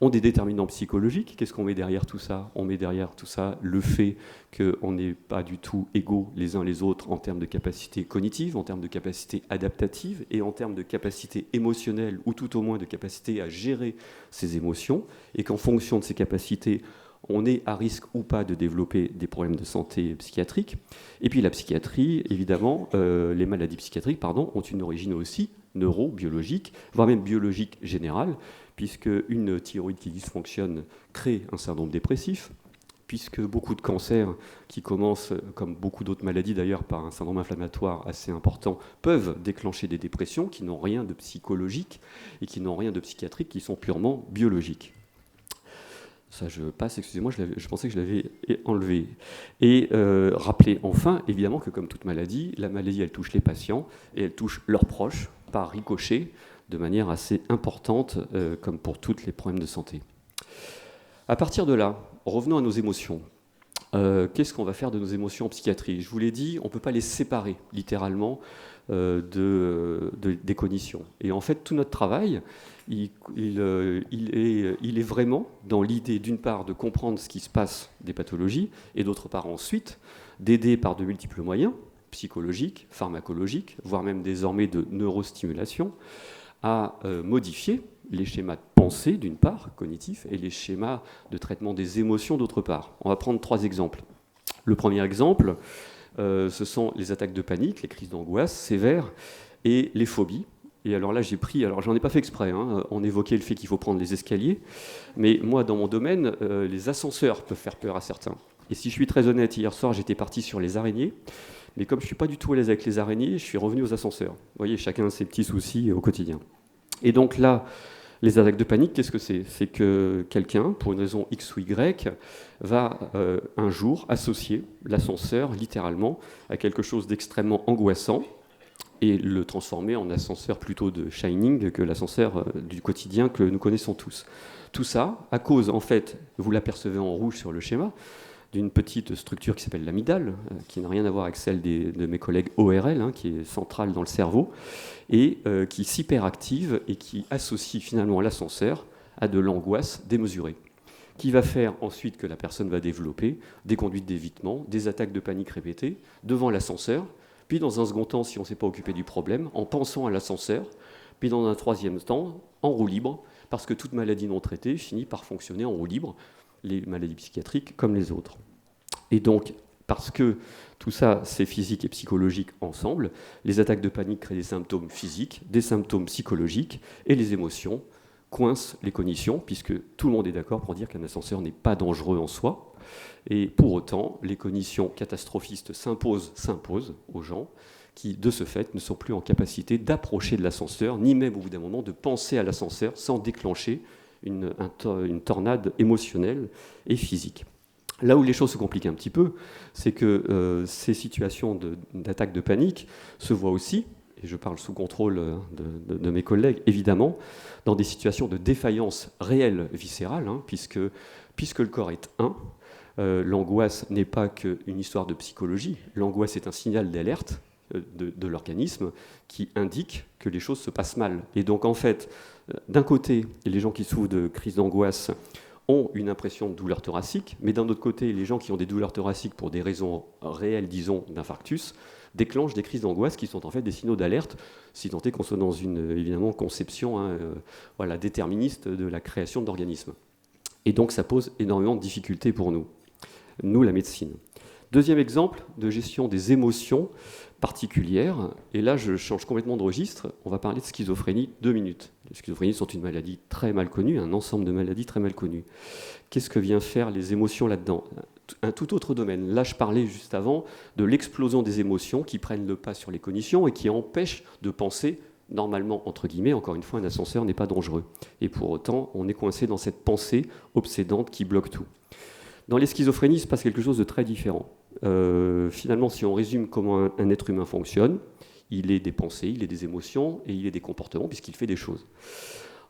[SPEAKER 13] ont des déterminants psychologiques. Qu'est-ce qu'on met derrière tout ça ? On met derrière tout ça le fait qu'on n'est pas du tout égaux les uns les autres en termes de capacité cognitive, en termes de capacité adaptative et en termes de capacité émotionnelle, ou tout au moins de capacité à gérer ses émotions, et qu'en fonction de ces capacités, on est à risque ou pas de développer des problèmes de santé psychiatrique. Et puis la psychiatrie, évidemment, les maladies psychiatriques, ont une origine aussi neurobiologique, voire même biologique générale, puisque une thyroïde qui dysfonctionne crée un syndrome dépressif, puisque beaucoup de cancers qui commencent, comme beaucoup d'autres maladies d'ailleurs, par un syndrome inflammatoire assez important, peuvent déclencher des dépressions qui n'ont rien de psychologique et qui n'ont rien de psychiatrique, qui sont purement biologiques. Ça, je passe, excusez-moi, je pensais que je l'avais enlevé. Et rappelez enfin, évidemment, que comme toute maladie, la maladie, elle touche les patients et elle touche leurs proches par ricochet, de manière assez importante, comme pour tous les problèmes de santé. À partir de là, revenons à nos émotions. Qu'est-ce qu'on va faire de nos émotions en psychiatrie ? Je vous l'ai dit, on ne peut pas les séparer, littéralement, des cognitions. Et en fait, tout notre travail, il est vraiment dans l'idée, d'une part, de comprendre ce qui se passe des pathologies, et d'autre part, ensuite, d'aider par de multiples moyens, psychologiques, pharmacologiques, voire même désormais de neurostimulation, à modifier les schémas de pensée, d'une part, cognitifs, et les schémas de traitement des émotions, d'autre part. On va prendre 3 exemples. Le premier exemple, ce sont les attaques de panique, les crises d'angoisse sévères, et les phobies. Et alors là, j'en ai pas fait exprès, hein, on évoquait le fait qu'il faut prendre les escaliers, mais moi, dans mon domaine, les ascenseurs peuvent faire peur à certains. Et si je suis très honnête, hier soir, j'étais parti sur les araignées, mais comme je ne suis pas du tout à l'aise avec les araignées, je suis revenu aux ascenseurs. Vous voyez, chacun a ses petits soucis au quotidien. Et donc là, les attaques de panique, qu'est-ce que c'est ? C'est que quelqu'un, pour une raison X ou Y, va un jour associer l'ascenseur, littéralement, à quelque chose d'extrêmement angoissant, et le transformer en ascenseur plutôt de Shining que l'ascenseur du quotidien que nous connaissons tous. Tout ça, à cause, en fait, vous l'apercevez en rouge sur le schéma, d'une petite structure qui s'appelle l'amygdale, qui n'a rien à voir avec celle de mes collègues ORL, hein, qui est centrale dans le cerveau, et qui s'hyperactive et qui associe finalement l'ascenseur à de l'angoisse démesurée, qui va faire ensuite que la personne va développer des conduites d'évitement, des attaques de panique répétées devant l'ascenseur, puis dans un second temps, si on ne s'est pas occupé du problème, en pensant à l'ascenseur, puis dans un troisième temps, en roue libre, parce que toute maladie non traitée finit par fonctionner en roue libre, les maladies psychiatriques comme les autres. Et donc, parce que tout ça, c'est physique et psychologique ensemble, les attaques de panique créent des symptômes physiques, des symptômes psychologiques, et les émotions coincent les cognitions, puisque tout le monde est d'accord pour dire qu'un ascenseur n'est pas dangereux en soi. Et pour autant, les cognitions catastrophistes s'imposent aux gens qui, de ce fait, ne sont plus en capacité d'approcher de l'ascenseur, ni même au bout d'un moment de penser à l'ascenseur sans déclencher une tornade émotionnelle et physique. Là où les choses se compliquent un petit peu, c'est que ces situations d'attaque de panique se voient aussi, et je parle sous contrôle de mes collègues, évidemment, dans des situations de défaillance réelle, viscérale, puisque le corps est un. L'angoisse n'est pas qu'une histoire de psychologie, l'angoisse est un signal d'alerte de l'organisme qui indique que les choses se passent mal. Et donc en fait, d'un côté, les gens qui souffrent de crises d'angoisse ont une impression de douleur thoracique, mais d'un autre côté, les gens qui ont des douleurs thoraciques pour des raisons réelles, disons, d'infarctus, déclenchent des crises d'angoisse qui sont en fait des signaux d'alerte, si tant est qu'on soit dans une, évidemment, conception déterministe de la création de l'organisme. Et donc ça pose énormément de difficultés pour nous, la médecine. Deuxième exemple de gestion des émotions particulières, et là je change complètement de registre, on va parler de schizophrénie 2 minutes. Les schizophrénies sont une maladie très mal connue, un ensemble de maladies très mal connues. Qu'est-ce que viennent faire les émotions là-dedans ? Un tout autre domaine. Là je parlais juste avant de l'explosion des émotions qui prennent le pas sur les cognitions et qui empêchent de penser normalement, entre guillemets, encore une fois, un ascenseur n'est pas dangereux. Et pour autant, on est coincé dans cette pensée obsédante qui bloque tout. Dans les schizophrénies, il se passe quelque chose de très différent. Finalement, si on résume comment un être humain fonctionne, il est des pensées, il est des émotions et il est des comportements puisqu'il fait des choses.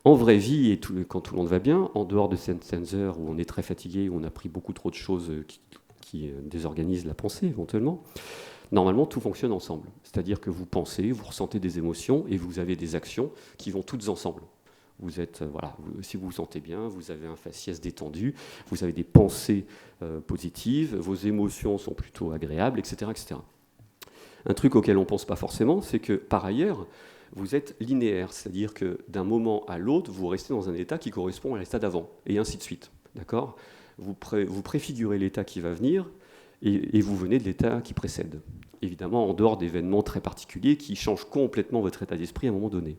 [SPEAKER 13] En vraie vie, et quand tout le monde va bien, en dehors de certaines heures où on est très fatigué, où on a pris beaucoup trop de choses qui désorganisent la pensée éventuellement, normalement tout fonctionne ensemble. C'est-à-dire que vous pensez, vous ressentez des émotions et vous avez des actions qui vont toutes ensemble. Vous êtes, si vous vous sentez bien, vous avez un faciès détendu, vous avez des pensées positives, vos émotions sont plutôt agréables, etc., etc. Un truc auquel on ne pense pas forcément, c'est que par ailleurs, vous êtes linéaire, c'est-à-dire que d'un moment à l'autre, vous restez dans un état qui correspond à l'état d'avant, et ainsi de suite. D'accord ? Vous préfigurez l'état qui va venir, et vous venez de l'état qui précède. Évidemment, en dehors d'événements très particuliers qui changent complètement votre état d'esprit à un moment donné.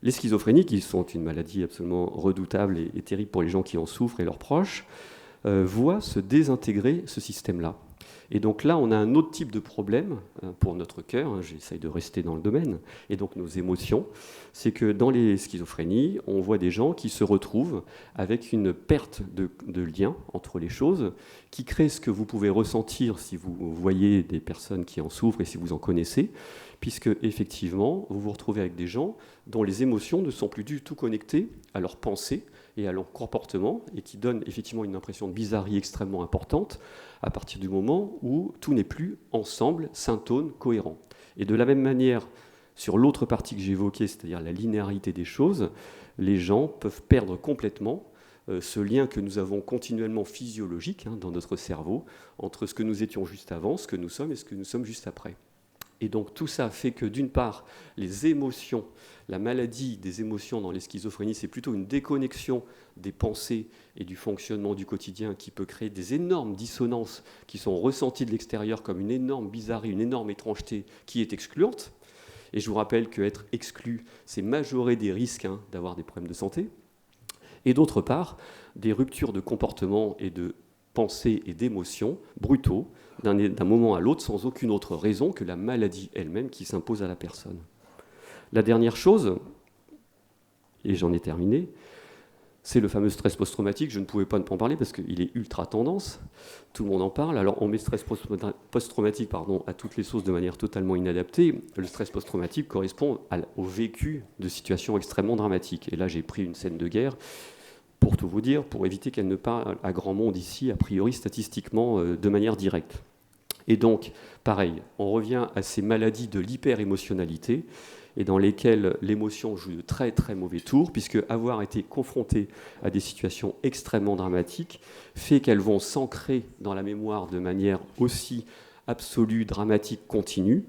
[SPEAKER 13] Les schizophrénies, qui sont une maladie absolument redoutable et terrible pour les gens qui en souffrent et leurs proches, voient se désintégrer ce système-là. Et donc là, on a un autre type de problème pour notre cœur, j'essaye de rester dans le domaine, et donc nos émotions, c'est que dans les schizophrénies, on voit des gens qui se retrouvent avec une perte de lien entre les choses, qui crée ce que vous pouvez ressentir si vous voyez des personnes qui en souffrent et si vous en connaissez, puisque effectivement, vous vous retrouvez avec des gens dont les émotions ne sont plus du tout connectées à leurs pensées et à leur comportement, et qui donnent effectivement une impression de bizarrerie extrêmement importante à partir du moment où tout n'est plus ensemble, syntone, cohérent. Et de la même manière, sur l'autre partie que j'ai évoquée, c'est-à-dire la linéarité des choses, les gens peuvent perdre complètement ce lien que nous avons continuellement physiologique dans notre cerveau entre ce que nous étions juste avant, ce que nous sommes et ce que nous sommes juste après. Et donc tout ça fait que d'une part, les émotions, la maladie des émotions dans les schizophrénies, c'est plutôt une déconnexion des pensées et du fonctionnement du quotidien qui peut créer des énormes dissonances qui sont ressenties de l'extérieur comme une énorme bizarrerie, une énorme étrangeté qui est excluante. Et je vous rappelle qu'être exclu, c'est majorer des risques d'avoir des problèmes de santé. Et d'autre part, des ruptures de comportement et de pensées et d'émotions brutaux d'un moment à l'autre sans aucune autre raison que la maladie elle-même qui s'impose à la personne. La dernière chose, et j'en ai terminé, c'est le fameux stress post-traumatique. Je ne pouvais pas ne pas en parler parce qu'il est ultra tendance, tout le monde en parle. Alors on met stress post-traumatique à toutes les sauces de manière totalement inadaptée. Le stress post-traumatique correspond au vécu de situations extrêmement dramatiques. Et là j'ai pris une scène de guerre, pour tout vous dire, pour éviter qu'elle ne parle à grand monde ici, a priori statistiquement, de manière directe. Et donc, pareil, on revient à ces maladies de l'hyper-émotionnalité, et dans lesquelles l'émotion joue de très très mauvais tours, puisque avoir été confronté à des situations extrêmement dramatiques fait qu'elles vont s'ancrer dans la mémoire de manière aussi absolue, dramatique, continue,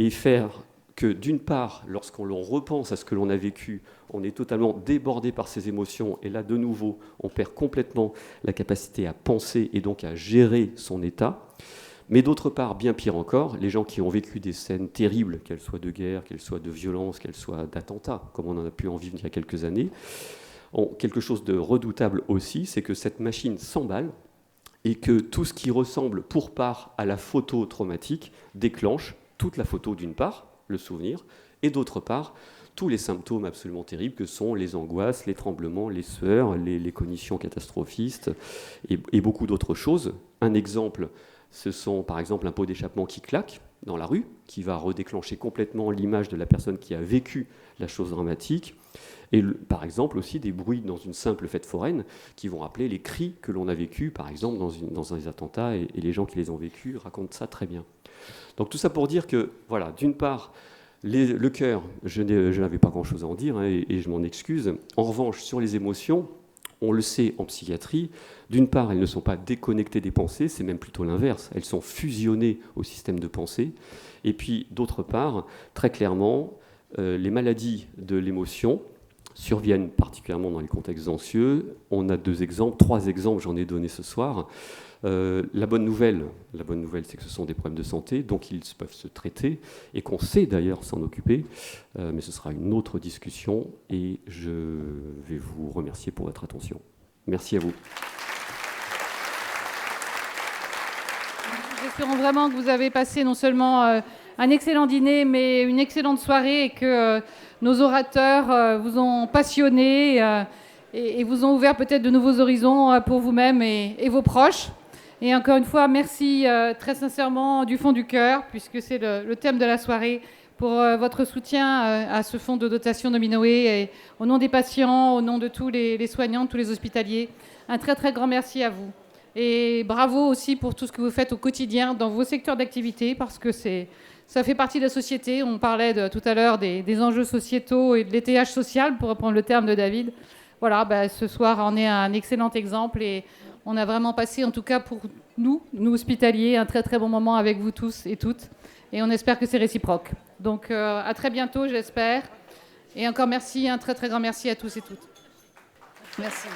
[SPEAKER 13] et faire que d'une part, lorsqu'on repense à ce que l'on a vécu, on est totalement débordé par ses émotions, et là, de nouveau, on perd complètement la capacité à penser et donc à gérer son état. Mais d'autre part, bien pire encore, les gens qui ont vécu des scènes terribles, qu'elles soient de guerre, qu'elles soient de violence, qu'elles soient d'attentats, comme on en a pu en vivre il y a quelques années, ont quelque chose de redoutable aussi, c'est que cette machine s'emballe et que tout ce qui ressemble pour part à la photo traumatique déclenche toute la photo d'une part, le souvenir, et d'autre part, tous les symptômes absolument terribles que sont les angoisses, les tremblements, les sueurs, les cognitions catastrophistes et beaucoup d'autres choses. Un exemple, ce sont par exemple un pot d'échappement qui claque dans la rue, qui va redéclencher complètement l'image de la personne qui a vécu la chose dramatique. Et par exemple aussi des bruits dans une simple fête foraine qui vont rappeler les cris que l'on a vécus, par exemple dans des attentats, et les gens qui les ont vécus racontent ça très bien. Donc tout ça pour dire que, voilà, d'une part, le cœur, je n'avais pas grand-chose à en dire, hein, et je m'en excuse. En revanche, sur les émotions, on le sait en psychiatrie, d'une part, elles ne sont pas déconnectées des pensées, c'est même plutôt l'inverse, elles sont fusionnées au système de pensée. Et puis, d'autre part, très clairement, les maladies de l'émotion surviennent particulièrement dans les contextes anxieux. On a 3 exemples, j'en ai donné ce soir. La bonne nouvelle, c'est que ce sont des problèmes de santé, donc ils peuvent se traiter, et qu'on sait d'ailleurs s'en occuper, mais ce sera une autre discussion, et je vais vous remercier pour votre attention. Merci à vous.
[SPEAKER 2] Nous espérons vraiment que vous avez passé non seulement un excellent dîner, mais une excellente soirée, et que nos orateurs vous ont passionné et vous ont ouvert peut-être de nouveaux horizons pour vous-même et vos proches. Et encore une fois, merci très sincèrement du fond du cœur, puisque c'est le thème de la soirée, pour votre soutien à ce fonds de dotation Nominoé, et au nom des patients, au nom de tous les soignants, tous les hospitaliers. Un très très grand merci à vous. Et bravo aussi pour tout ce que vous faites au quotidien dans vos secteurs d'activité, parce que ça fait partie de la société. On parlait tout à l'heure des enjeux sociétaux et de l'étayage social, pour reprendre le terme de David. Voilà, ce soir en est un excellent exemple, et on a vraiment passé, en tout cas pour nous hospitaliers, un très très bon moment avec vous tous et toutes, et on espère que c'est réciproque. Donc à très bientôt, j'espère. Et encore merci, un très très grand merci à tous et toutes. Merci.